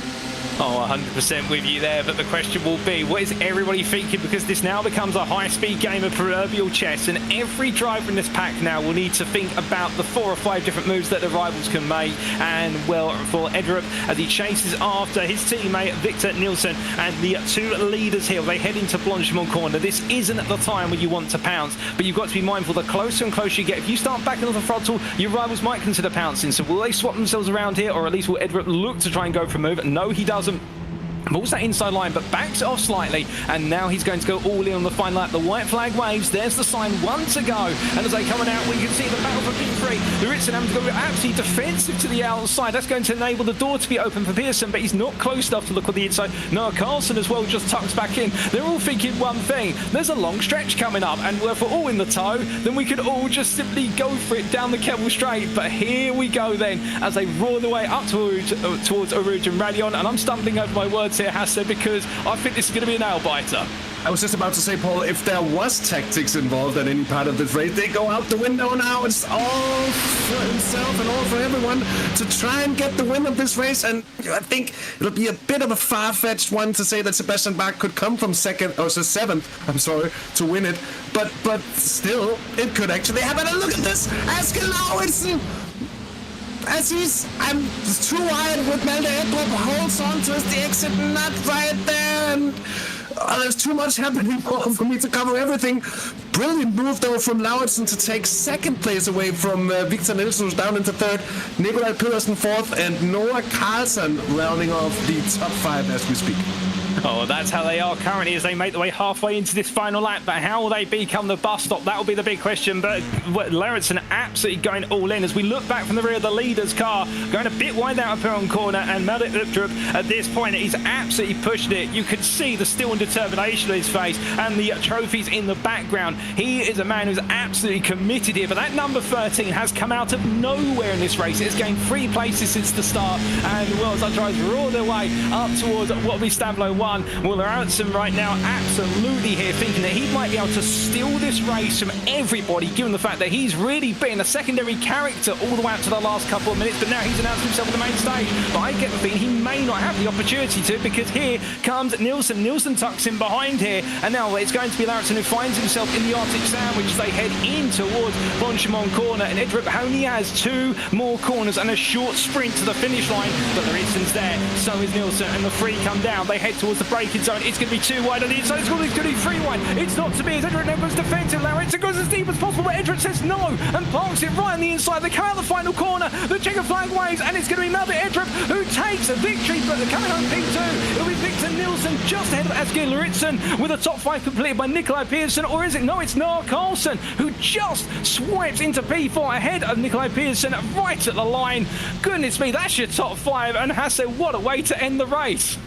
Oh, 100% with you there, but the question will be, what is everybody thinking? Because this now becomes a high-speed game of proverbial chess, and every driver in this pack now will need to think about the 4 or 5 different moves that the rivals can make. And, well, for Edrup, as he chases after his teammate Victor Nielsen and the 2 leaders here, they head into Blanchimont corner. This isn't the time where you want to pounce, but you've got to be mindful, the closer and closer you get, if you start backing off the throttle, your rivals might consider pouncing. So will they swap themselves around here, or at least will Edrup look to try and go for a move? No, he doesn't. Pulls that inside line, but backs it off slightly, and now he's going to go all in on the final lap. The white flag waves, there's the sign, 1 to go, and as they coming out, we can see the battle for P3. Luritzen having to go absolutely defensive to the outside. That's going to enable the door to be open for Pearson, but he's not close enough to look on the inside. Noah Carlson as well just tucks back in. They're all thinking one thing, there's a long stretch coming up, and if we're all in the tow, then we could all just simply go for it down the Kemmel Straight. But here we go then, as they roar their way up towards Aruj and Radion, and I'm stumbling over my words here, Hasse, because I think this is going to be a nail-biter. I was just about to say, Paul, if there was tactics involved in any part of this race, they go out the window now. It's all for himself and all for everyone to try and get the win of this race. And I think it'll be a bit of a far-fetched one to say that Sebastian Bach could come from seventh, to win it. But still, it could actually happen. And look at this, Asker Lauritsen, as he's too wide with Malte Edrup, holds on to the exit nut right there, and there's too much happening for me to cover everything. Brilliant move though from Lauritsen to take second place away from Victor Nielsen, who's down into third, Nikolai Pearson fourth, and Noah Carlson rounding off the top 5 as we speak. Oh, that's how they are currently as they make their way halfway into this final lap. But how will they become the bus stop? That will be the big question. But Lauritsen absolutely going all in as we look back from the rear of the leader's car, going a bit wide out of Perron corner, and Malte Edrup at this point, he's absolutely pushing it. You could see the steel and determination on his face and the trophies in the background. He is a man who's absolutely committed here. But that number 13 has come out of nowhere in this race. It has gained 3 places since the start. And well, as our drivers roar their way up towards what will be Stablo 1. one. Well, Lauritsen right now absolutely here thinking that he might be able to steal this race from everybody, given the fact that he's really been a secondary character all the way up to the last couple of minutes, but now he's announced himself on the main stage. But I get the feeling he may not have the opportunity to, because here comes Nielsen. Nielsen tucks in behind here, and now it's going to be Lauritsen who finds himself in the Arctic Sandwich as they head in towards Francorchamps corner, and Edrup only has 2 more corners and a short sprint to the finish line, but Lauritsen's there, so is Nielsen, and the 3 come down. They head towards the braking zone. It's going to be 2 wide on the inside. It's going to be 3 wide. It's not to be, as Edrup goes defensive. Lauritsen goes as deep as possible, but Edrup says no and parks it right on the inside. They come out the final corner. The checker flag waves, and it's going to be another Edrup who takes a victory, but they're coming home P2. It'll be Victor Nielsen just ahead of Asger Lauritsen with a top 5 completed by Nikolai Pearson, or is it? No, it's Noah Carlson who just swipes into P4 ahead of Nikolai Pearson right at the line. Goodness me, that's your top 5, and Hasse, what a way to end the race.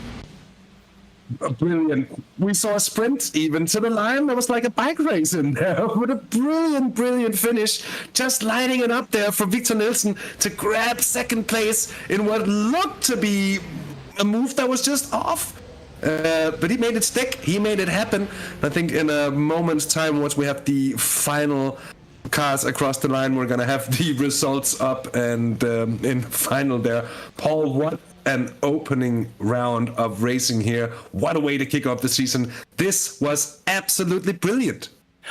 Brilliant. We saw a sprint even to the line. There was like a bike race in there with a brilliant finish. Just lining it up there for Victor Nielsen to grab second place in what looked to be a move that was just off. But he made it stick. He made it happen. I think in a moment's time, once we have the final cars across the line, we're going to have the results up. And in final there, Paul, what an opening round of racing here. What a way to kick off the season. This was absolutely brilliant.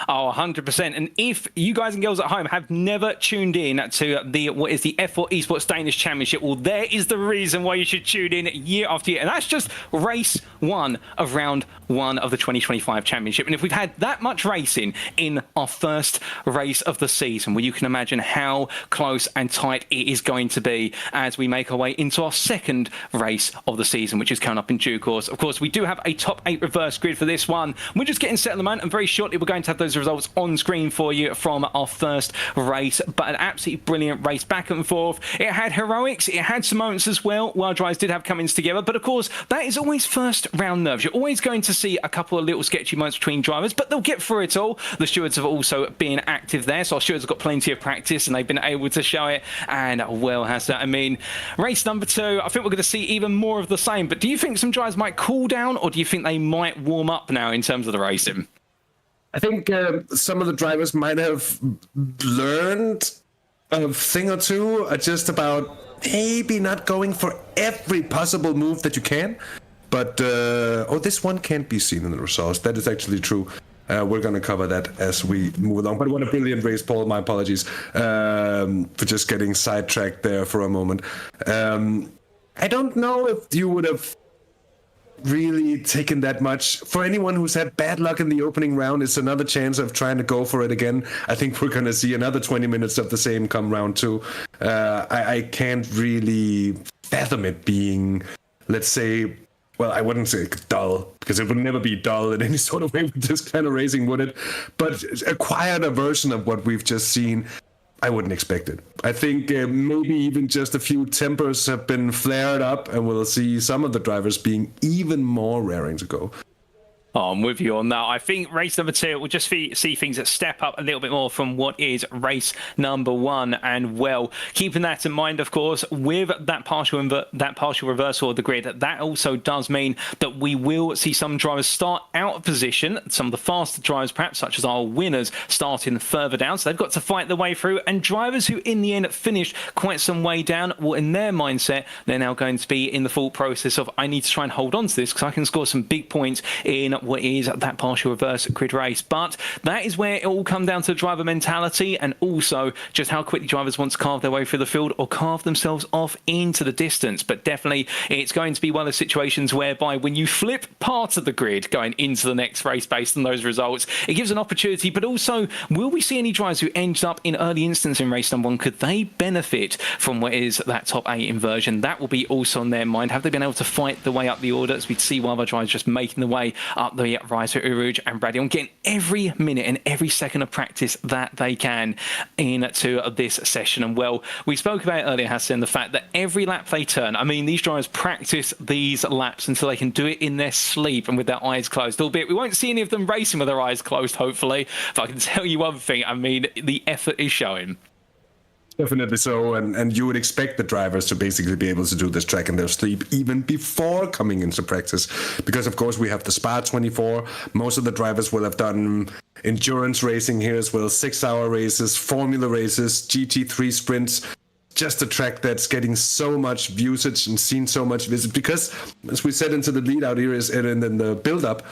Oh, 100%. And if you guys and girls at home have never tuned in to what is the F4 Esports Danish Championship, well, there is the reason why you should tune in year after year. And that's just race 1 of round 1 of the 2025 Championship. And if we've had that much racing in our first race of the season, well, you can imagine how close and tight it is going to be as we make our way into our second race of the season, which is coming up in due course. Of course, we do have a top 8 reverse grid for this one. We're just getting set at the moment, and very shortly we're going to have those results on screen for you from our first race. But an absolutely brilliant race, back and forth. It had heroics, it had some moments as well while drivers did have come-ins together, but of course that is always first round nerves. You're always going to see a couple of little sketchy moments between drivers, but they'll get through it all. The stewards have also been active there, so our stewards have got plenty of practice and they've been able to show it. And well, I mean, race number 2, I think we're going to see even more of the same. But do you think some drivers might cool down, or do you think they might warm up now in terms of the racing? I think some of the drivers might have learned a thing or two just about maybe not going for every possible move that you can. But, this one can't be seen in the results. That is actually true. We're going to cover that as we move along. But what a brilliant race, Paul. My apologies for just getting sidetracked there for a moment. I don't know if you would have really taken that much. For anyone who's had bad luck in the opening round, it's another chance of trying to go for it again. I think we're going to see another 20 minutes of the same come round 2. I can't really fathom it being, let's say, well, I wouldn't say dull, because it would never be dull in any sort of way with this kind of racing, would it? But a quieter version of what we've just seen, I wouldn't expect it. I think maybe even just a few tempers have been flared up, and we'll see some of the drivers being even more raring to go. Oh, I'm with you on that. I think race number 2 will just see things that step up a little bit more from what is race number 1. And well, keeping that in mind, of course, with that partial reversal of the grid, that also does mean that we will see some drivers start out of position. Some of the faster drivers, perhaps, such as our winners, starting further down. So they've got to fight their way through. And drivers who, in the end, finished quite some way down, well, in their mindset, they're now going to be in the full process of, I need to try and hold on to this because I can score some big points in what is that partial reverse grid race. But that is where it all comes down to driver mentality, and also just how quickly drivers want to carve their way through the field or carve themselves off into the distance. But definitely it's going to be one of the situations whereby when you flip part of the grid going into the next race based on those results, it gives an opportunity. But also, will we see any drivers who end up in early instance in race number 1? Could they benefit from what is that top 8 inversion? That will be also on their mind. Have they been able to fight the way up the order, as we'd see one of our drivers just making the way up the Reiser, Uruj and Bradion, getting every minute and every second of practice that they can into this session. And well, we spoke about earlier, Hassan, the fact that every lap they turn, I mean, these drivers practice these laps until they can do it in their sleep and with their eyes closed, albeit we won't see any of them racing with their eyes closed, hopefully. But I can tell you one thing, I mean, the effort is showing. Definitely so, and you would expect the drivers to basically be able to do this track in their sleep even before coming into practice, because of course we have the Spa-Francorchamps. Most of the drivers will have done endurance racing here as well, 6-hour races, formula races, GT3 sprints. Just a track that's getting so much usage and seen so much visit, because as we said into the lead out here and in the build up,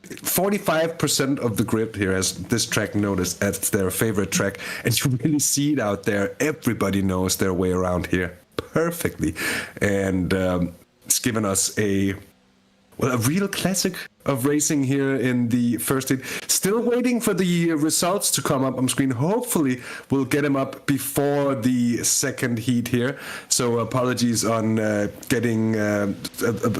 45% of the grid here has this track noticed as their favorite track, and you really see it out there. Everybody knows their way around here perfectly, and it's given us a real classic of racing here in the first heat. Still waiting for the results to come up on screen. Hopefully we'll get them up before the second heat here. So apologies on getting a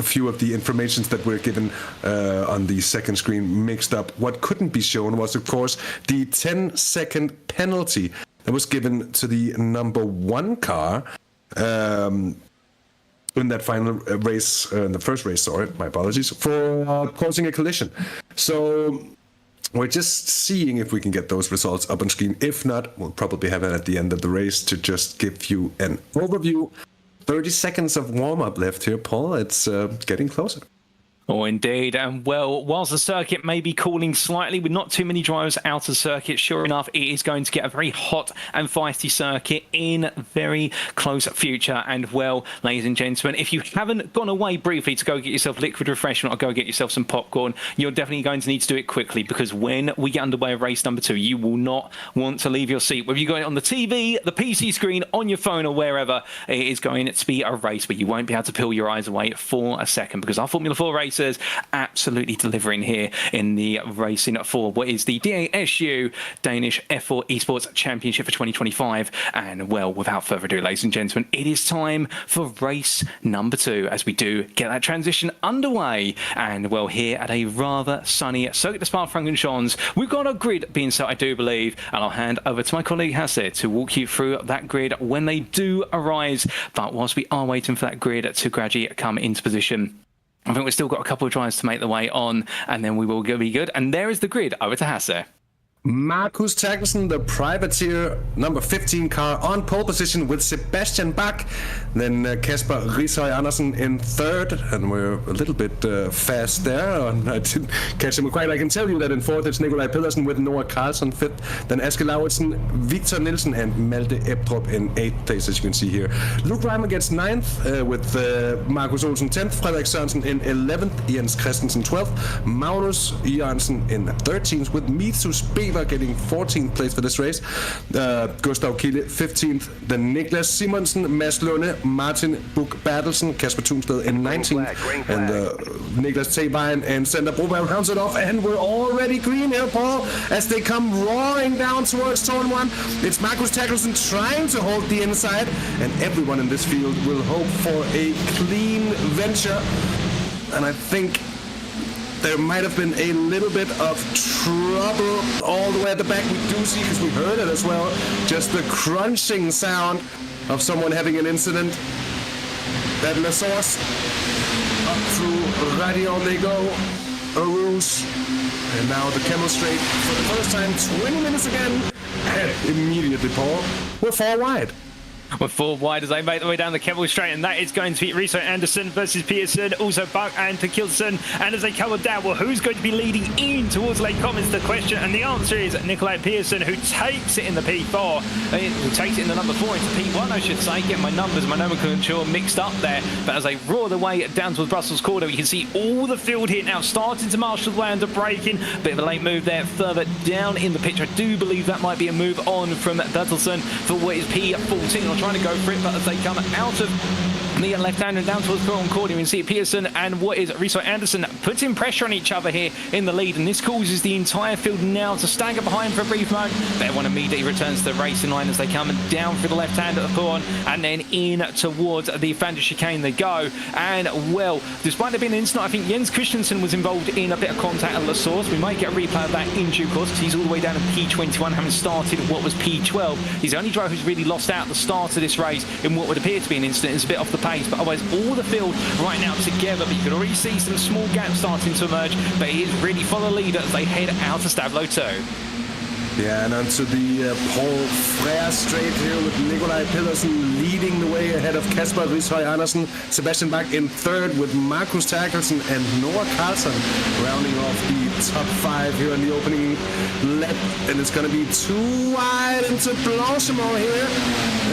few of the informations that were given on the second screen mixed up. What couldn't be shown was, of course, the 10-second penalty that was given to the number 1 car in that final race, in the first race, sorry, my apologies, for causing a collision. So we're just seeing if we can get those results up on screen. If not, we'll probably have it at the end of the race to just give you an overview. 30 seconds of warm-up left here, Paul. It's getting closer. Oh, indeed. And well, whilst the circuit may be cooling slightly with not too many drivers out of circuit, sure enough, it is going to get a very hot and feisty circuit in very close future. And well, ladies and gentlemen, if you haven't gone away briefly to go get yourself liquid refreshment or go get yourself some popcorn, you're definitely going to need to do it quickly, because when we get underway with race number 2, you will not want to leave your seat. Whether you got it on the TV, the PC screen, on your phone, or wherever, it is going to be a race where you won't be able to peel your eyes away for a second, because our Formula 4 race absolutely delivering here in the racing for what is the DASU Danish F4 Esports Championship for 2025. And well, without further ado, ladies and gentlemen, it is time for race number 2 as we do get that transition underway. And well, here at a rather sunny Circuit de Spa-Francorchamps, we've got a grid being set, I do believe, and I'll hand over to my colleague Hasse to walk you through that grid when they do arise. But whilst we are waiting for that grid to gradually come into position, I think we've still got a couple of drives to make the way on, and then we will be good. And there is the grid. Over to Hasse. Markus Terkelsen, the privateer, number 15 car, on pole position with Sebastian Bach. Then Kasper Rishøj Andersen in third, and we're a little bit fast there. I didn't catch him quite. I can tell you that in fourth it's Nikolaj Pedersen with Noah Carlson fifth. Then Aske Lauritsen, Victor Nielsen, and Malte Ebdrup in 8th place, as you can see here. Luke Reimer gets 9th with Markus Olsen 10th, Frederik Sørensen in 11th, Jens Christensen 12th, Magnus Jørgensen in 13th, with Mithus Bever getting 14th place for this race. Gustav Kille 15th. Then Niklas Simonsen, Mads Lunde, Martin Buch Bertelsen, Kasper Thunsted in 19th. And Niklas Tebein and Sander Broberg rounds it off. And we're already green here, Paul, as they come roaring down towards turn 1. It's Markus Terkelsen trying to hold the inside, and everyone in this field will hope for a clean venture. And I think there might have been a little bit of trouble all the way at the back. We do see, because we heard it as well, just the crunching sound of someone having an incident. That La Source up through Radion they go, Arouge, and now the Camel Straight for the first time, 20 minutes again, and immediately, Paul, we're 4 wide. We're 4 wide as they make their way down the Kemmel Straight, and that is going to be Rishøj Andersen versus Pearson, also Bach and Kilson. And as they come down, well, who's going to be leading in towards late comments? The question, and the answer is Nikolaj Pearson, who takes it in the P4, who takes it in the number 4 into P1, I should say. Get my numbers, my nomenclature mixed up there. But as they roar their way down towards Brussels corner, you can see all the field here now starting to marshal the way under braking. Bit of a late move there further down in the picture. I do believe that might be a move on from Bertelsen for what is P14. Trying to go for it, but as they come out of the left-hander and down towards Coron Corner, you can see Pearson and what is Rishøj Andersen putting pressure on each other here in the lead, and this causes the entire field now to stagger behind for a brief moment. Everyone immediately returns to the racing line as they come down through the left-hand at the Coron and then in towards the Fender chicane they go. And well, despite there being an incident, I think Jens Christensen was involved in a bit of contact at La Source. We might get a replay of that in due course, because he's all the way down in P21, having started what was P12. He's the only driver who's really lost out at the start of this race in what would appear to be an incident. It's a bit off the pace, but otherwise all the field right now together. But you can already see some small gaps starting to emerge, but it is really for the leader as they head out of Stablo 2. Yeah, and onto the Paul Frere straight here with Nikolaj Pedersen leading the way ahead of Kasper Rishøj Andersen. Sebastian Bach in third with Markus Terkelsen and Noah Carlson rounding off the top 5 here in the opening lap. And it's going to be too wide into Blanchimont here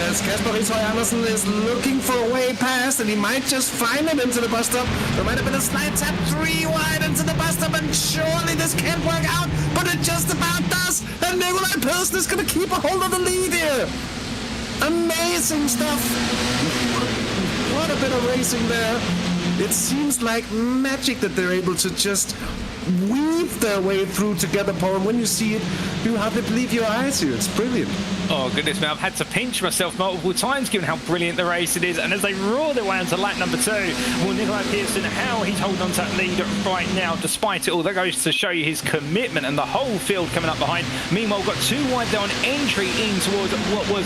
as Kasper Rishøj Andersen is looking for a way past, and he might just find it into the bus stop. There might have been a slight tap 3 wide into the bus stop, and surely this can't work out, but it just about does. And Nikolaj Pedersen is going to keep a hold of the lead here. Amazing stuff. What a bit of racing there. It seems like magic that they're able to just weave their way through together, Paul. And when you see it, you hardly believe your eyes here. It's brilliant. Oh, goodness me. I've had to pinch myself multiple times given how brilliant the race it is. And as they roar their way onto lap number 2, well, Nikolaj Pedersen, how he's holding on to that lead right now, despite it all. That goes to show you his commitment and the whole field coming up behind. Meanwhile, got 2 wide there on entry in towards what was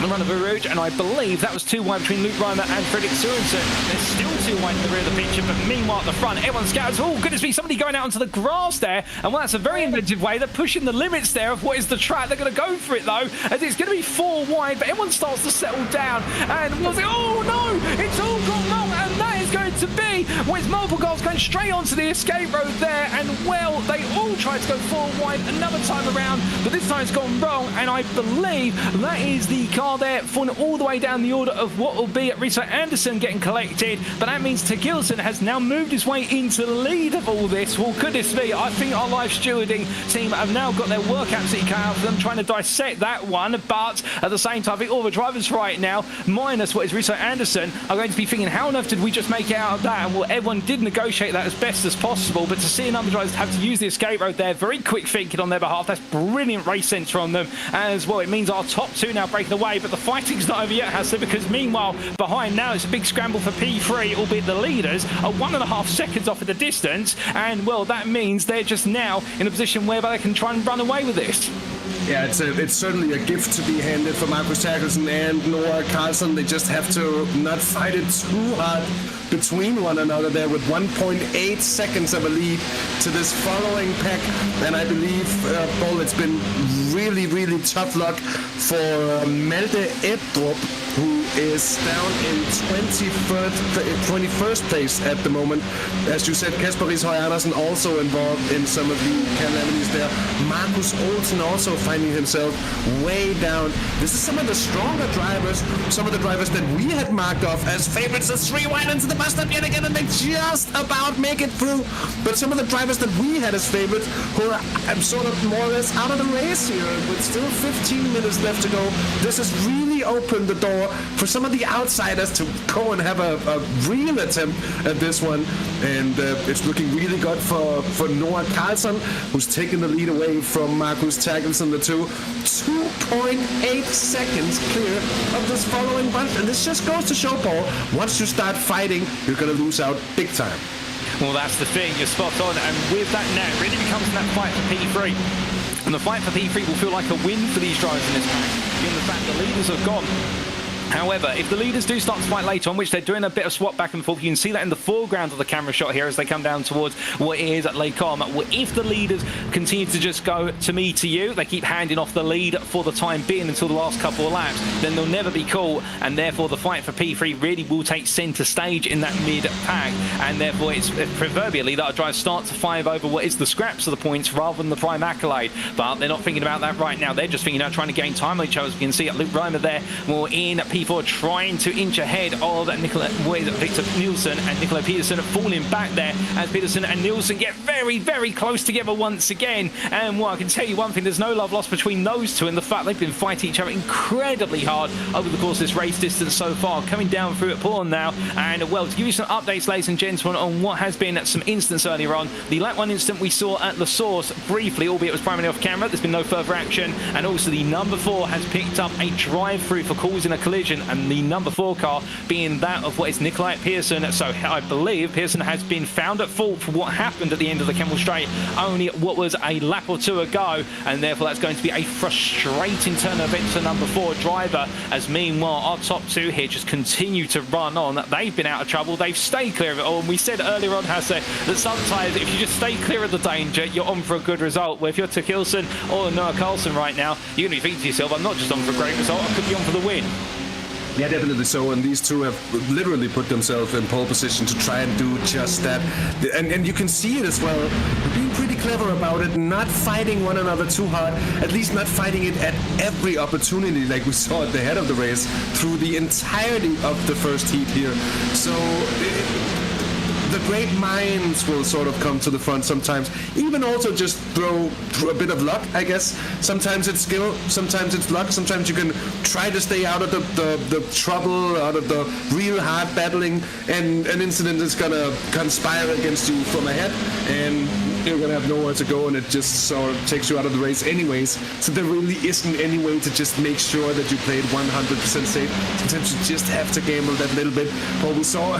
the run of a Rouge, and I believe that was 2 wide between Luke Reimer and Fredrik Sørensen. There's still 2 wide in the rear of the picture, but meanwhile at the front, everyone scatters. Oh, goodness me, somebody going out onto the grass there, and well, that's a very inventive way. They're pushing the limits there of what is the track. They're going to go for it, though, as it's going to be 4 wide, but everyone starts to settle down, and we'll say, oh, no, it's all gone wrong, and that is going to be with multiple cars going straight onto the escape road there, and, well, they all tried to go 4 wide another time around, but this time it's gone wrong, and I believe that is the car there falling all the way down the order of what will be at Rishøj Andersen getting collected, but that means Terkelsen has now moved his way into the lead of all this. Well, goodness me, I think our live stewarding team have now got their work absolutely cut out for them, trying to dissect that one, but at the same time, I think all the drivers right now, minus what is Rishøj Andersen, are going to be thinking, how on earth did we just make it out of that? And well, everyone did negotiate that as best as possible, but to see a number of drivers have to use the escape road there, very quick thinking on their behalf, that's brilliant race sense from them as well. It means our top 2 now breaking away, but the fighting's not over yet, Hasse, because meanwhile, behind now, it's a big scramble for P3, albeit the leaders are 1.5 seconds off of the distance, and, well, that means they're just now in a position whereby they can try and run away with this. Yeah, it's certainly a gift to be handed for Markus Terkelsen and Noah Carlson. They just have to not fight it too hard between one another there with 1.8 seconds of a lead to this following pack. And I believe, Paul, it's been really, really tough luck for Malte Edrup, who is down in 21st place at the moment. As you said, Kasper Rishøj Andersen also involved in some of the calamities there. Markus Olsen also finding himself way down. This is some of the stronger drivers, some of the drivers that we had marked off as favorites. As 3 wide into the bus stop yet again, and they just about make it through. But some of the drivers that we had as favorites, who are sort of more or less out of the race here, with still 15 minutes left to go. This has really opened the door for some of the outsiders to go and have a real attempt at this one. And it's looking really good for Noah Carlson, who's taking the lead away from Markus Terkelsen, the 2.8 seconds clear of this following bunch. And this just goes to show, Paul, once you start fighting, you're going to lose out big time. Well, that's the thing. You're spot on. And with that now, it really becomes that fight for P3. And the fight for P3 will feel like a win for these drivers in this pack, given the fact the leaders have gone. However, if the leaders do start to fight later on, which they're doing a bit of swap back and forth, you can see that in the foreground of the camera shot here as they come down towards what is at Lake Com. Well, if the leaders continue to just go to me, to you, they keep handing off the lead for the time being until the last couple of laps, then they'll never be caught, and therefore the fight for P3 really will take centre stage in that mid-pack, and therefore it's proverbially that our drivers start to fight over what is the scraps of the points rather than the prime accolade. But they're not thinking about that right now. They're just thinking about trying to gain time on each other. As we can see at Luke Reimer there, well, in P4 trying to inch ahead of Victor Nielsen, and Nikolaj Pedersen falling back there as Pedersen and Nielsen get very, very close together once again. And well, I can tell you one thing, there's no love lost between those two, and the fact they've been fighting each other incredibly hard over the course of this race distance so far. Coming down through at Paul now, and well, to give you some updates, ladies and gentlemen, on what has been some instance earlier on. The lap 1 incident we saw at La Source briefly, albeit it was primarily off camera. There's been no further action, and also the number 4 has picked up a drive-through for causing a collision margin, and the number 4 car being that of what is Nikolai Pearson. So I believe Pearson has been found at fault for what happened at the end of the Kemmel Straight, only what was a lap or two ago, and therefore that's going to be a frustrating turn of events for number 4 driver, as meanwhile our top 2 here just continue to run on. They've been out of trouble, they've stayed clear of it all, and we said earlier on, Hasse, that sometimes if you just stay clear of the danger, you're on for a good result. Where if you're Tekilson or Noah Carlson right now, you're going to be thinking to yourself, I'm not just on for a great result, I could be on for the win. Yeah, definitely so, and these two have literally put themselves in pole position to try and do just that. And you can see it as well. They're being pretty clever about it, not fighting one another too hard, at least not fighting it at every opportunity like we saw at the head of the race through the entirety of the first heat here. So the great minds will sort of come to the front sometimes. Even also just throw a bit of luck, I guess. Sometimes it's skill, sometimes it's luck, sometimes you can try to stay out of the trouble, out of the real hard battling, and an incident is gonna conspire against you from ahead, and you're gonna have nowhere to go, and it just sort of takes you out of the race anyways. So there really isn't any way to just make sure that you played 100% safe. Sometimes you just have to gamble that little bit. What we saw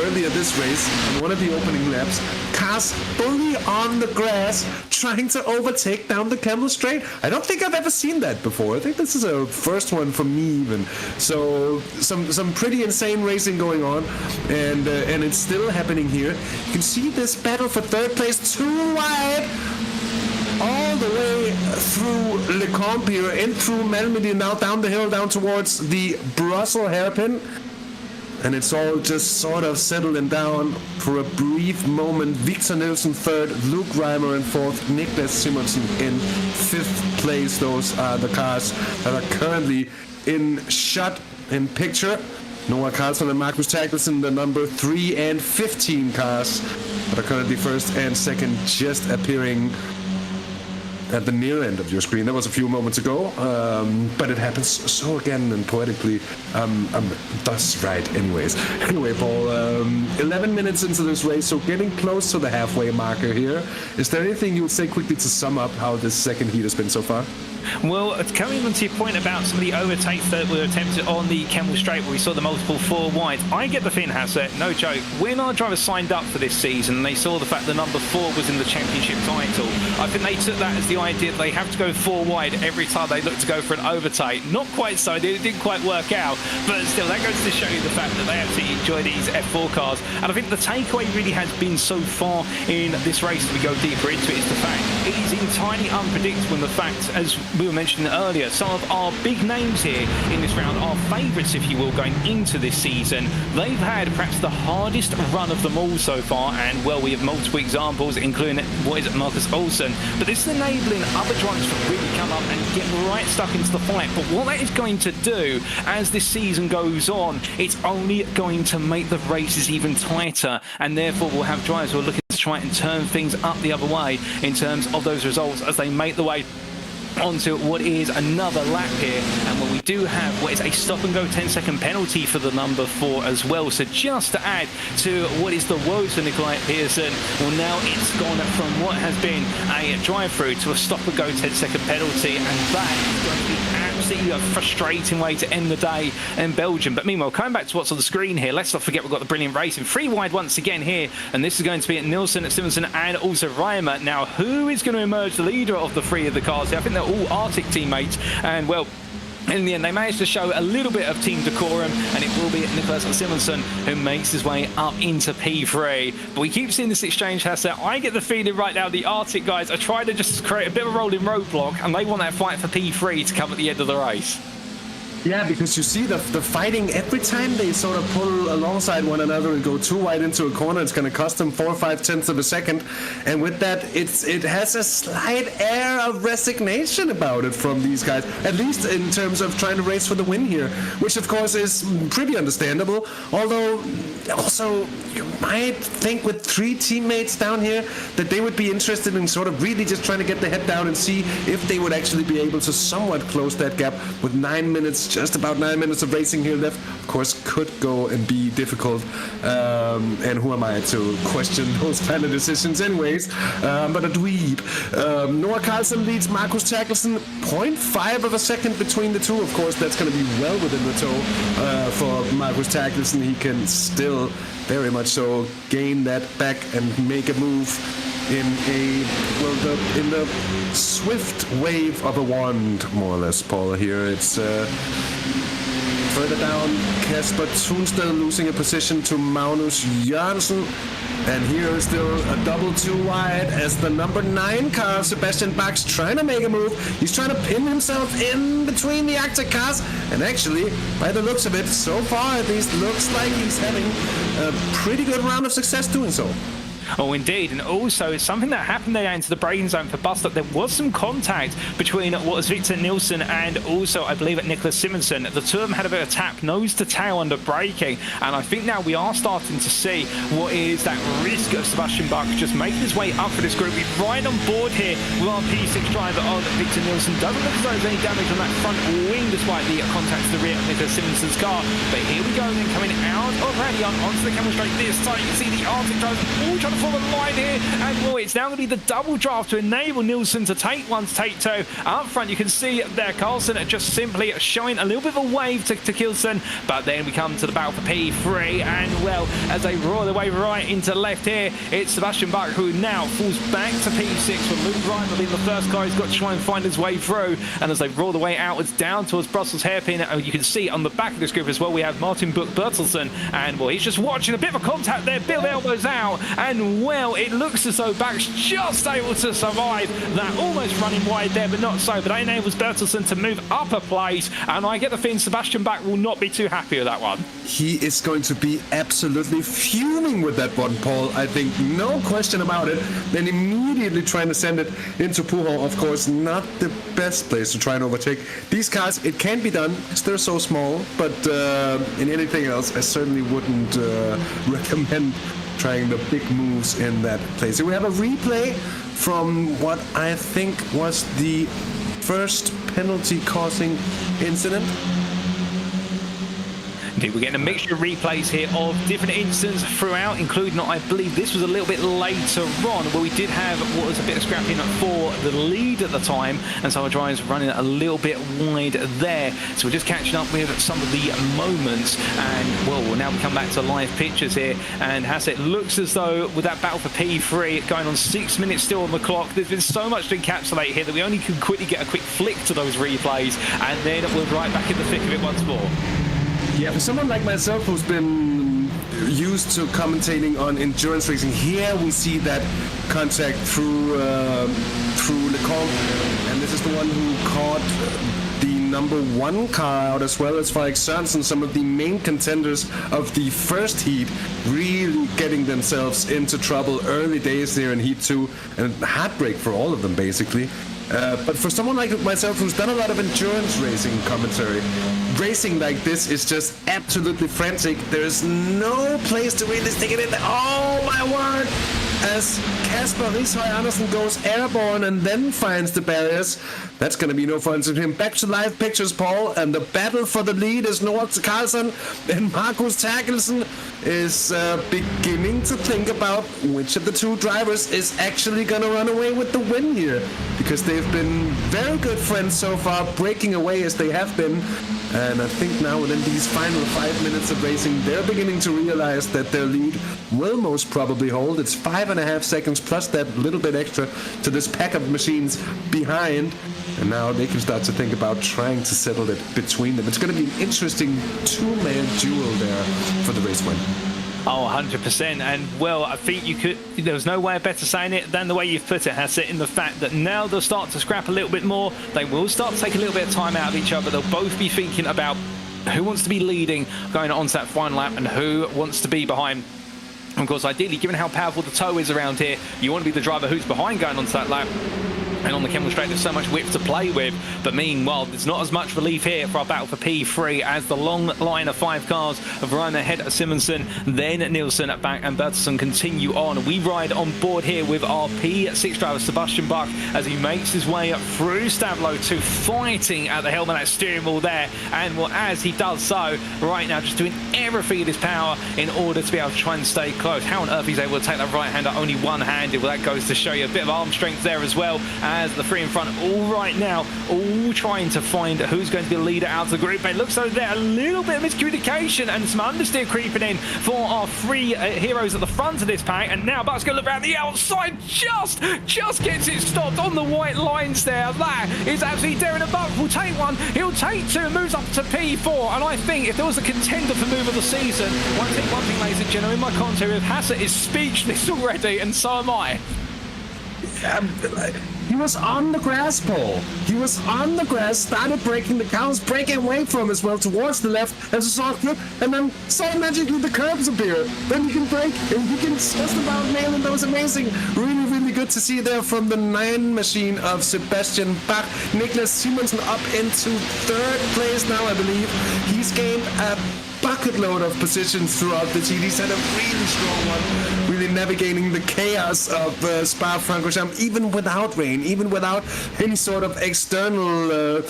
earlier this race, on one of the opening laps, cars fully on the grass trying to overtake down the Kemmel Straight. I don't think I've ever seen that before. I think this is a first one for me even. So some pretty insane racing going on, and it's still happening here. You can see this battle for third place, too wide, all the way through Le Combe here, in through Malmedy, now down the hill, down towards the Brussels hairpin. And it's all just sort of settling down for a brief moment. Victor Nielsen third, Luke Reimer in fourth, Niklas Simonsen in fifth place. Those are the cars that are currently in shot in picture. Noah Carlson and Marcus Takkelsen, the number 3 and 15 cars that are currently first and second, just appearing at the near end of your screen. That was a few moments ago, but it happens so again and poetically. That's right anyways. Anyway, Paul, 11 minutes into this race, so getting close to the halfway marker here. Is there anything you would say quickly to sum up how this second heat has been so far? Well, coming on to your point about some of the overtakes that were attempted on the Kemmel Straight, where we saw the multiple 4 wide, I get the feeling, Hasse, no joke, when our drivers signed up for this season and they saw the fact the number 4 was in the championship title, I think they took that as the idea that they have to go 4 wide every time they look to go for an overtake. Not quite so, it didn't quite work out, but still, that goes to show you the fact that they actually enjoy these F4 cars. And I think the takeaway really has been so far in this race, as we go deeper into it, is the fact it is entirely unpredictable, and the fact, as we were mentioning earlier, some of our big names here in this round are favourites, if you will, going into this season. They've had perhaps the hardest run of them all so far, and well, we have multiple examples, including what is it, Marcus Olsen, but this is enabling other drivers to really come up and get right stuck into the fight. But what that is going to do as this season goes on, it's only going to make the races even tighter, and therefore we'll have drivers who are looking to try and turn things up the other way in terms of those results as they make the way onto what is another lap here, and when we do have what is a stop and go 10-second penalty for the number 4 as well. So just to add to what is the woes for Nikolai Pearson, well, now it's gone from what has been a drive-through to a stop and go 10-second penalty, and that is going to be absolutely a frustrating way to end the day in Belgium. But meanwhile, coming back to what's on the screen here, let's not forget we've got the brilliant racing 3 wide once again here, and this is going to be Nielsen, Simonsen and also Reimer. Now, who is going to emerge the leader of the 3 of the cars here? I think they're all Arctic teammates, and well, in the end, they managed to show a little bit of team decorum, and it will be Niklas Simonsen who makes his way up into P3. But we keep seeing this exchange, Hasse. I get the feeling right now the Arctic guys are trying to just create a bit of a rolling roadblock, and they want that fight for P3 to come at the end of the race. Yeah, because you see the fighting every time they sort of pull alongside one another and go too wide into a corner. It's going to cost them 4 or 5 tenths of a second, and with that, it has a slight air of resignation about it from these guys, at least in terms of trying to race for the win here, which of course is pretty understandable. Although, also, you might think with 3 teammates down here that they would be interested in sort of really just trying to get the head down and see if they would actually be able to somewhat close that gap with 9 minutes just about 9 minutes of racing here left. Of course, could go and be difficult. And who am I to question those kind of decisions anyways? But a dweeb. Noah Carlson leads Marcus Terkelsen 0.5 of a second between the two. Of course, that's going to be well within the toe for Marcus Terkelsen. He can still very much so gain that back and make a move in the swift wave of a wand, more or less, Paul. Here it's further down, Kasper Tunstad losing a position to Magnus Jørgensen. And here is still a double too wide as the number 9 car, Sebastian Bach's trying to make a move. He's trying to pin himself in between the Arctic cars. And actually, by the looks of it, so far at least, looks like he's having a pretty good round of success doing so. Oh, indeed. And also, something that happened there into the braking zone for Buster, there was some contact between what was Victor Nilsson and also, I believe, Nicholas Simonson. The two of them had a bit of tap, nose to tail under braking. And I think now we are starting to see what is that risk of Sebastian Bach just making his way up for this group. We're right on board here with our P6 driver on Victor Nilsson. Doesn't look as though there's any damage on that front wing despite the contact to the rear of Nicholas Simonson's car. But here we go, then coming out of Radion onto the camera straight this time. You can see the Arctic drivers all trying to for the line here, and well, it's now going to be the double draft to enable Nilsson to take one, to take two. Up front, you can see there Carlson just simply showing a little bit of a wave to Kilson, but then we come to the battle for P3, and well, as they roar their way right into left here, it's Sebastian Bach who now falls back to P6 with Luke Reimer being the first guy who's got to try and find his way through, and as they roar their way outwards down towards Brussels hairpin, you can see on the back of this group as well, we have Martin Buch-Bertelsen, and well, he's just watching a bit of a contact there, bit of elbows out, and well, it looks as though Bach's just able to survive that almost running wide there, but not so. But that enables Bertelsen to move up a place, and I get the feeling Sebastian Bach will not be too happy with that one. He is going to be absolutely fuming with that one, Paul. I think no question about it. Then immediately trying to send it into Pujo. Of course, not the best place to try and overtake these cars. It can be done. They're so small, but in anything else, I certainly wouldn't recommend trying the big moves in that place. So we have a replay from what I think was the first penalty-causing incident. Indeed, we're getting a mixture of replays here of different incidents throughout, including, I believe this was a little bit later on, where we did have what was a bit of scrapping for the lead at the time, and so our drivers running a little bit wide there. So we're just catching up with some of the moments, and well, now we come back to live pictures here, and as it looks as though with that battle for P3 going on 6 minutes still on the clock, there's been so much to encapsulate here that we only can quickly get a quick flick to those replays, and then we're right back in the thick of it once more. Yeah, for someone like myself who's been used to commentating on endurance racing, here we see that contact through Lecombe, and this is the one who caught the number 1 car out, as well as Frederik Sørensen, some of the main contenders of the first heat, really getting themselves into trouble early days there in Heat 2, and heartbreak for all of them basically. But for someone like myself who's done a lot of endurance racing commentary, racing like this is just absolutely frantic. There's no place to really stick it in there. Oh my word! As Kasper Rishøj Andersen goes airborne and then finds the barriers, that's going to be no fun to him. Back to live pictures, Paul, and the battle for the lead is Noah Carlson, and Marcus Terkelsen is beginning to think about which of the two drivers is actually going to run away with the win here, because they've been very good friends so far, breaking away as they have been. And I think now within these final 5 minutes of racing, they're beginning to realize that their lead will most probably hold. It's 5.5 seconds plus that little bit extra to this pack of machines behind. And now they can start to think about trying to settle it between them. It's going to be an interesting two-man duel there for the race win. Oh, 100%. And, well, I think there was no way better saying it than the way you've put it, Hassett, in the fact that now they'll start to scrap a little bit more. They will start to take a little bit of time out of each other. They'll both be thinking about who wants to be leading going on to that final lap and who wants to be behind. Of course, ideally, given how powerful the toe is around here, you want to be the driver who's behind going on to that lap. And on the Kemmel Straight, there's so much width to play with. But meanwhile, there's not as much relief here for our battle for P3 as the long line of 5 cars of Ryan ahead of Simonsen, then Nielsen back and Bertelsen continue on. We ride on board here with our P6 driver, Sebastian Buck, as he makes his way through Stavlo to fighting at the helm of that steering wheel there. And well, as he does so, right now, just doing everything in his power in order to be able to try and stay close. How on earth he's able to take that right-hander only one-handed? Well, that goes to show you a bit of arm strength there as well, as the 3 in front all right now, all trying to find who's going to be the leader out of the group. It looks like there's a little bit of miscommunication and some understeer creeping in for our 3 heroes at the front of this pack. And now Buck's going to look around the outside, just gets it stopped on the white lines there. That is absolutely daring. And Buck will take one, he'll take 2, and moves up to P4. And I think if there was a contender for move of the season, one thing, ladies and gentlemen, my commentary with Hassett is speechless already, and so am I. He was on the grass, Paul. He was on the grass, started breaking the cows, breaking away from as well towards the left as a soft flip, and then so magically the curbs appear. Then he can break, and he can just about nail it. That was amazing. Really, really good to see there from the 9 machine of Sebastian Bach. Niklas Simonsen up into 3rd place now, I believe. He's gained a bucket load of positions throughout the heat. He's had a really strong one, really navigating the chaos of Spa-Francorchamps, even without rain, even without any sort of external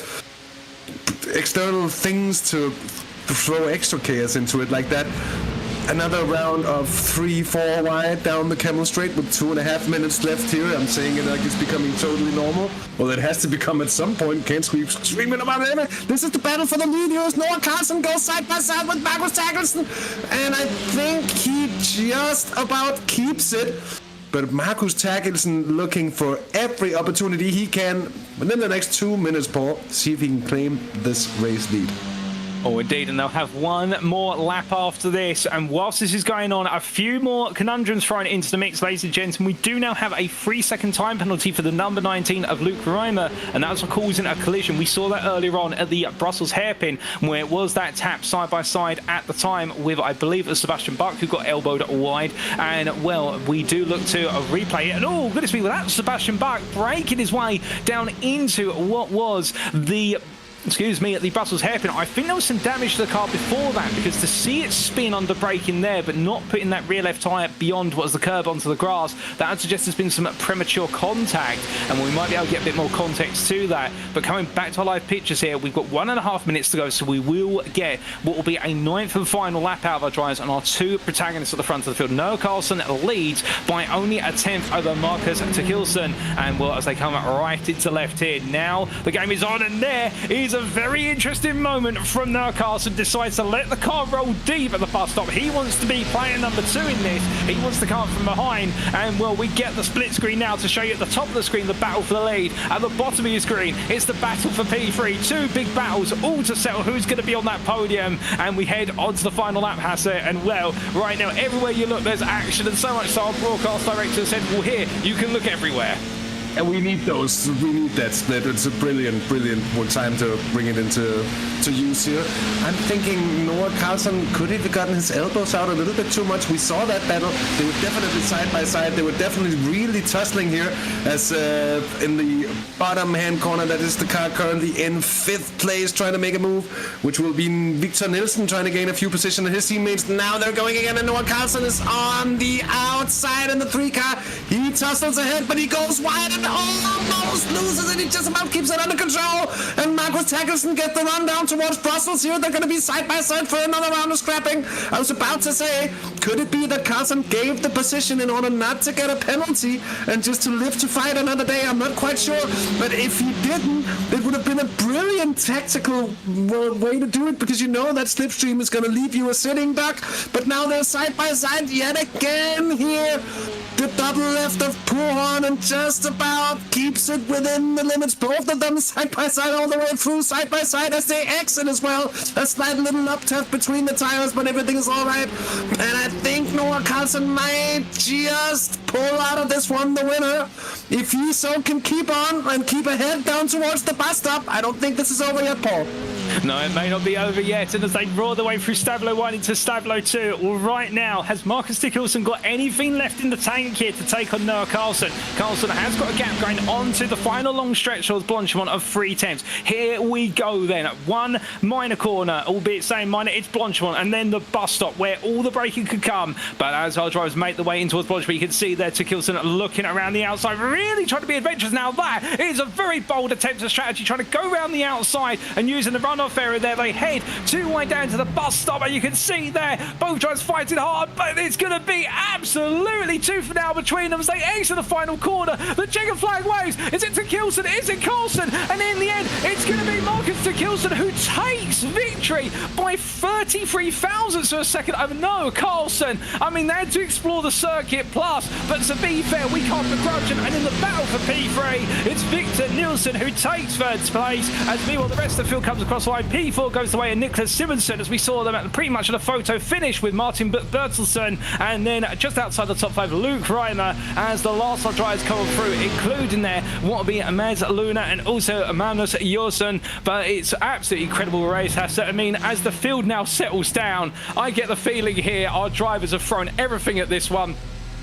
things to throw extra chaos into it like that. Another round of 3-4 wide down the Kemmel Straight with 2.5 minutes left here. I'm saying it like it's becoming totally normal. Well, it has to become at some point. Can't keep screaming about it. This is the battle for the lead. Here's Noah Carlson goes side by side with Marcus Tagelson. And I think he just about keeps it. But Marcus Tagelson looking for every opportunity he can within the next 2 minutes, Paul. See if he can claim this race lead. Oh, indeed, and they'll have one more lap after this. And whilst this is going on, a few more conundrums thrown into the mix, ladies and gentlemen. We do now have a 3-second time penalty for the number 19 of Luke Reimer, and that's causing a collision. We saw that earlier on at the Brussels hairpin, where it was that tap side by side at the time with, I believe, it was Sebastian Buck, who got elbowed wide. And, well, we do look to replay it. And, oh, goodness me, well, that's Sebastian Buck breaking his way down into what was the Brussels hairpin. I think there was some damage to the car before that, because to see it spin under braking there, but not putting that rear left tyre beyond what was the curb onto the grass, that would suggest there's been some premature contact, and we might be able to get a bit more context to that. But coming back to our live pictures here, we've got 1.5 minutes to go, so we will get what will be a 9th and final lap out of our drivers on our 2 protagonists at the front of the field. Noah Carlson leads by only a 10th over Marcus Takilson, and well, as they come right into left here, now the game is on, and there is a very interesting moment from Noah Carlson. Decides to let the car roll deep at the bus stop. He wants to be player number 2 in this. He wants to come from behind, and well, we get the split screen now to show you at the top of the screen the battle for the lead. At the bottom of your screen, it's the battle for P3. 2 big battles, all to settle who's going to be on that podium, and we head on to the final lap, Hassett. And well, right now, everywhere you look, there's action, and so much so our broadcast director said, well, here, you can look everywhere. And we need those. We need that split. It's a brilliant time to bring it into use here. I'm thinking Noah Carlson could have gotten his elbows out a little bit too much. We saw that battle. They were definitely side by side. They were definitely really tussling here. As in the bottom hand corner, that is the car currently in 5th place, trying to make a move, which will be Victor Nielsen trying to gain a few positions. And his teammates now they're going again, and Noah Carlson is on the outside in the 3 car. He tussles ahead, but he goes wide and almost loses it. He just about keeps it under control. And Marcus Tagelson get the run down towards Brussels here. They're going to be side by side for another round of scrapping. I was about to say, could it be that Carlson gave the position in order not to get a penalty and just to live to fight another day? I'm not quite sure. But if he didn't, it would have been a brilliant tactical way to do it, because you know that slipstream is going to leave you a sitting duck. But now they're side by side yet again here. The double left of Puhan, and just about keeps it within the limits. Both of them side by side all the way through, side by side as they exit as well. A slight little up tuck between the tires, but everything is all right. And I think Noah Carlson might just pull out of this one the winner. If he so can keep on and keep ahead down towards the bus stop. I don't think this is over yet, Paul. No, it may not be over yet, and as they roar their way through Stablo 1 into Stablo 2, well, right now, has Marcus de Coulson got anything left in the tank here to take on Noah Carlson? Carlson has got a gap going on to the final long stretch towards Blanchimont of 3 tenths. Here we go then. One minor corner, albeit saying minor, it's Blanchimont, and then the bus stop where all the braking could come. But as our drivers make the way in towards Blanchimont, you can see there de Coulson looking around the outside, really trying to be adventurous. Now that is a very bold attempt at strategy, trying to go around the outside and using the runoff area there. They head 2 way down to the bus stop, and you can see there both drivers fighting hard, but it's going to be absolutely tooth and nail between them as they exit the final corner. The checkered flag waves. Is it de Coulson? Is it Carlson? And in the end, it's going to be Marcus de Coulson who takes victory by 33 thousandths of a second over Noah Carlson. I mean, they had to explore the circuit plus, but to be fair, we can't begrudge him. And in the battle for P3, it's Victor Nielsen who takes third place, as meanwhile the rest of the field comes across the line. P4 goes the way of Nicholas Simonsen, as we saw them at pretty much at a photo finish with Martin Bertelsen, and then just outside the top 5, Luke Reimer, as the last lot drivers come through, including there what will be Mez Luna and also Magnus Jorsson. But it's absolutely incredible race, Hasse. I mean, as the field now settles down, I get the feeling here our drivers have thrown everything at this one,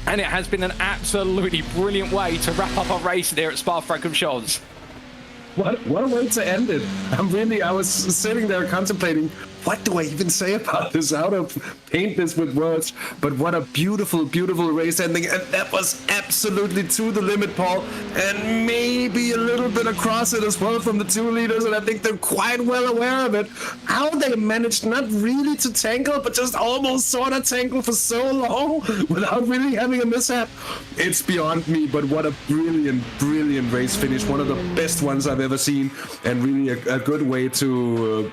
and it has been an absolutely brilliant way to wrap up our race here at Spa-Francorchamps. What a way to end it. I was sitting there contemplating, what do I even say about this? How to paint this with words? But what a beautiful, beautiful race ending. And that was absolutely to the limit, Paul. And maybe a little bit across it as well from the 2 leaders. And I think they're quite well aware of it. How they managed not really to tangle, but just almost sort of tangle for so long without really having a mishap. It's beyond me, but what a brilliant, brilliant race finish. One of the best ones I've ever seen. And really a good way to...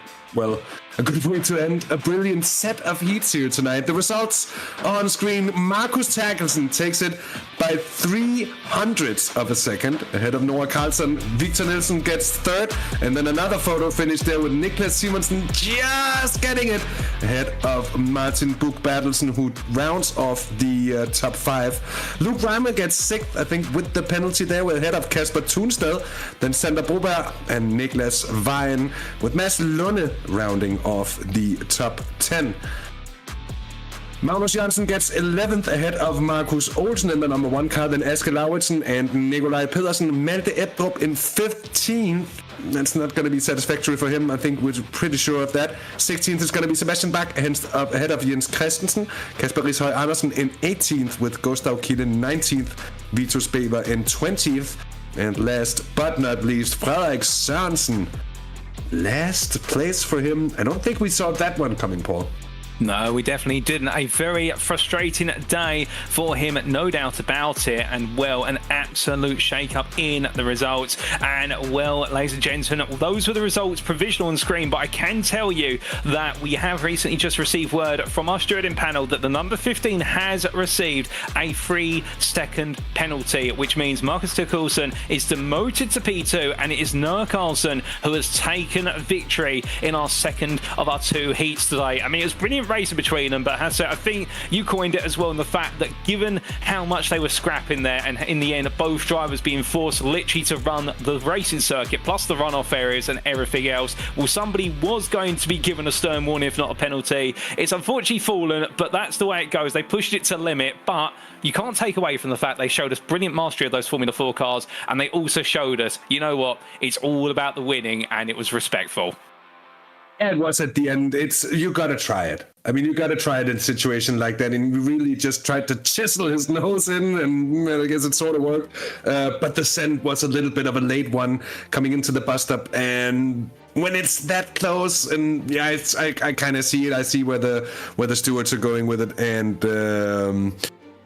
a good way to end a brilliant set of heats here tonight. The results on screen: Marcus Terkelsen takes it by 0.03 of a second ahead of Noah Carlson. Victor Nielsen gets third, and then another photo finish there with Niklas Simonsen just getting it ahead of Martin Buch-Bertelsen, who rounds off the top 5. Luke Reimer gets 6th, I think, with the penalty there. We're ahead of Kasper Thunstad, then Sander Broberg and Niklas Weyen, with Mads Lunde rounding off the top 10. Magnus Janssen gets 11th ahead of Markus Olsen in the number 1 car, then Aske Lauritsen and Nikolaj Pedersen. Malte Ebdrup in 15th. That's not going to be satisfactory for him. I think we're pretty sure of that. 16th is going to be Sebastian Bach ahead of Jens Christensen. Kasper Rishøj Andersen in 18th with Gustav Kiel in 19th. Vitus Beber in 20th. And last but not least, Frederik Sørensen. Last place for him. I don't think we saw that one coming, Paul. No, we definitely didn't. A very frustrating day for him, no doubt about it. And, well, an absolute shake-up in the results. And, well, ladies and gentlemen, those were the results provisional on screen. But I can tell you that we have recently just received word from our stewarding panel that the number 15 has received a 3-second penalty, which means Marcus de Coulson is demoted to P2, and it is Noah Carlson who has taken victory in our second of our 2 heats today. I mean, it was brilliant racing between them, but Hasse, I think you coined it as well in the fact that given how much they were scrapping there, and in the end both drivers being forced literally to run the racing circuit plus the runoff areas and everything else, well, somebody was going to be given a stern warning, if not a penalty. It's unfortunately fallen, but that's the way it goes. They pushed it to limit, but you can't take away from the fact they showed us brilliant mastery of those Formula 4 cars, and they also showed us, you know what, it's all about the winning, and it was respectful. It was at the end. You gotta try it. I mean, you gotta try it in a situation like that, and we really just tried to chisel his nose in, and I guess it sort of worked. But the send was a little bit of a late one coming into the bus stop, and when it's that close, and yeah, I kind of see it. I see where the stewards are going with it, and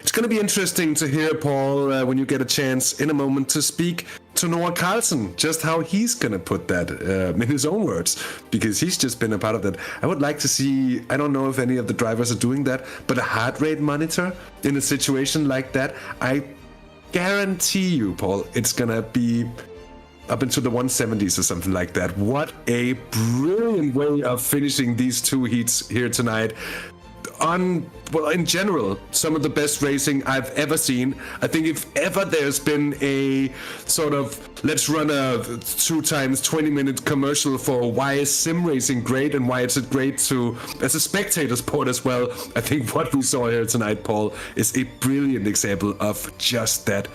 it's going to be interesting to hear, Paul, when you get a chance in a moment to speak to Noah Carlson, just how he's going to put that in his own words, because he's just been a part of that. I would like to see, I don't know if any of the drivers are doing that, but a heart rate monitor in a situation like that. I guarantee you, Paul, it's going to be up into the 170s or something like that. What a brilliant way of finishing these 2 heats here tonight. in general, some of the best racing I've ever seen. I think if ever there's been a sort of, let's run a 2 times 20-minute commercial for why is sim racing great and why it's great to as a spectator sport as well, I think what we saw here tonight, Paul, is a brilliant example of just that.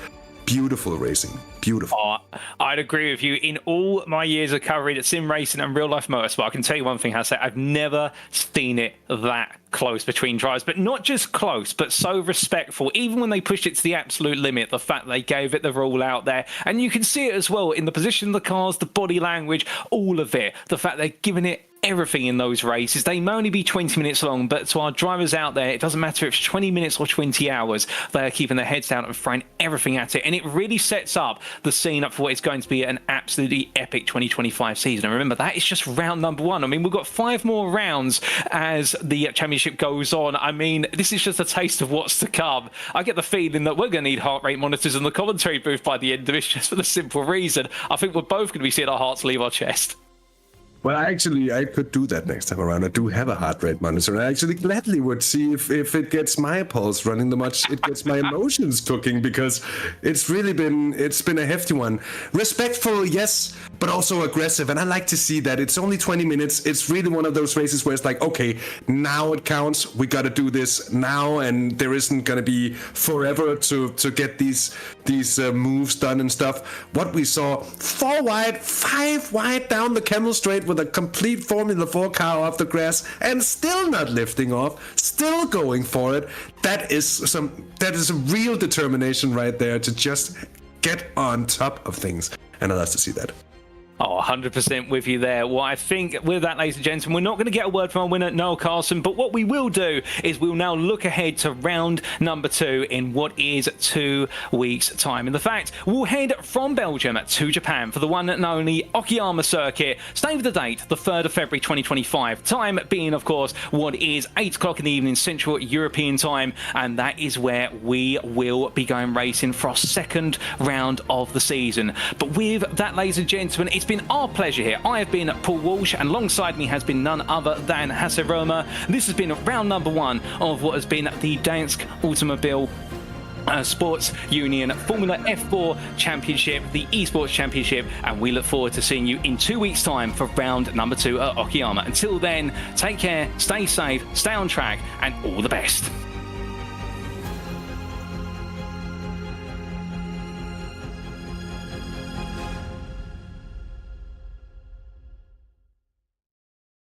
Beautiful racing. Beautiful. Oh, I'd agree with you. In all my years of covering sim racing and real life motorsport, I can tell you one thing, Hasse, I've never seen it that close between drivers, but not just close, but so respectful. Even when they pushed it to the absolute limit, the fact they gave it the rule out there, and you can see it as well in the position of the cars, the body language, all of it. The fact they're giving it everything in those races. They may only be 20 minutes long, but to our drivers out there, it doesn't matter if it's 20 minutes or 20 hours. They are keeping their heads down and throwing everything at it, and it really sets up the scene up for what is going to be an absolutely epic 2025 season. And remember, that is just round number 1. I mean, we've got 5 more rounds as the championship goes on. I mean, this is just a taste of what's to come. I get the feeling that we're going to need heart rate monitors in the commentary booth by the end of this, just for the simple reason I think we're both going to be seeing our hearts leave our chest. Well, actually, I could do that next time around. I do have a heart rate monitor, and I actually gladly would see if it gets my pulse running, the much it gets my emotions cooking, because it's been a hefty one. Respectful, yes, but also aggressive, and I like to see that. It's only 20 minutes. It's really one of those races where it's like, okay, now it counts. We got to do this now, and there isn't going to be forever to get these moves done and stuff. What we saw, 4 wide, 5 wide down the Camel Straight with a complete Formula 4 car off the grass and still not lifting off, still going for it. That is a real determination right there to just get on top of things. And I love to see that. Oh, 100% with you there. Well, I think with that, ladies and gentlemen, we're not going to get a word from our winner, Noel Carlson, but what we will do is we'll now look ahead to round number 2 in what is 2 weeks' time. In the fact, we'll head from Belgium to Japan for the one and only Okayama circuit. Save the date, the 3rd of February 2025. Time being, of course, what is 8 o'clock in the evening, Central European time, and that is where we will be going racing for our 2nd round of the season. But with that, ladies and gentlemen, it's been our pleasure here. I have been Paul Walsh, and alongside me has been none other than Hasse Roma. This has been round number 1 of what has been the Dansk Automobile Sports Union Formula F4 Championship, the Esports Championship, and we look forward to seeing you in 2 weeks' time for round number 2 at Okayama. Until then, take care, stay safe, stay on track, and all the best.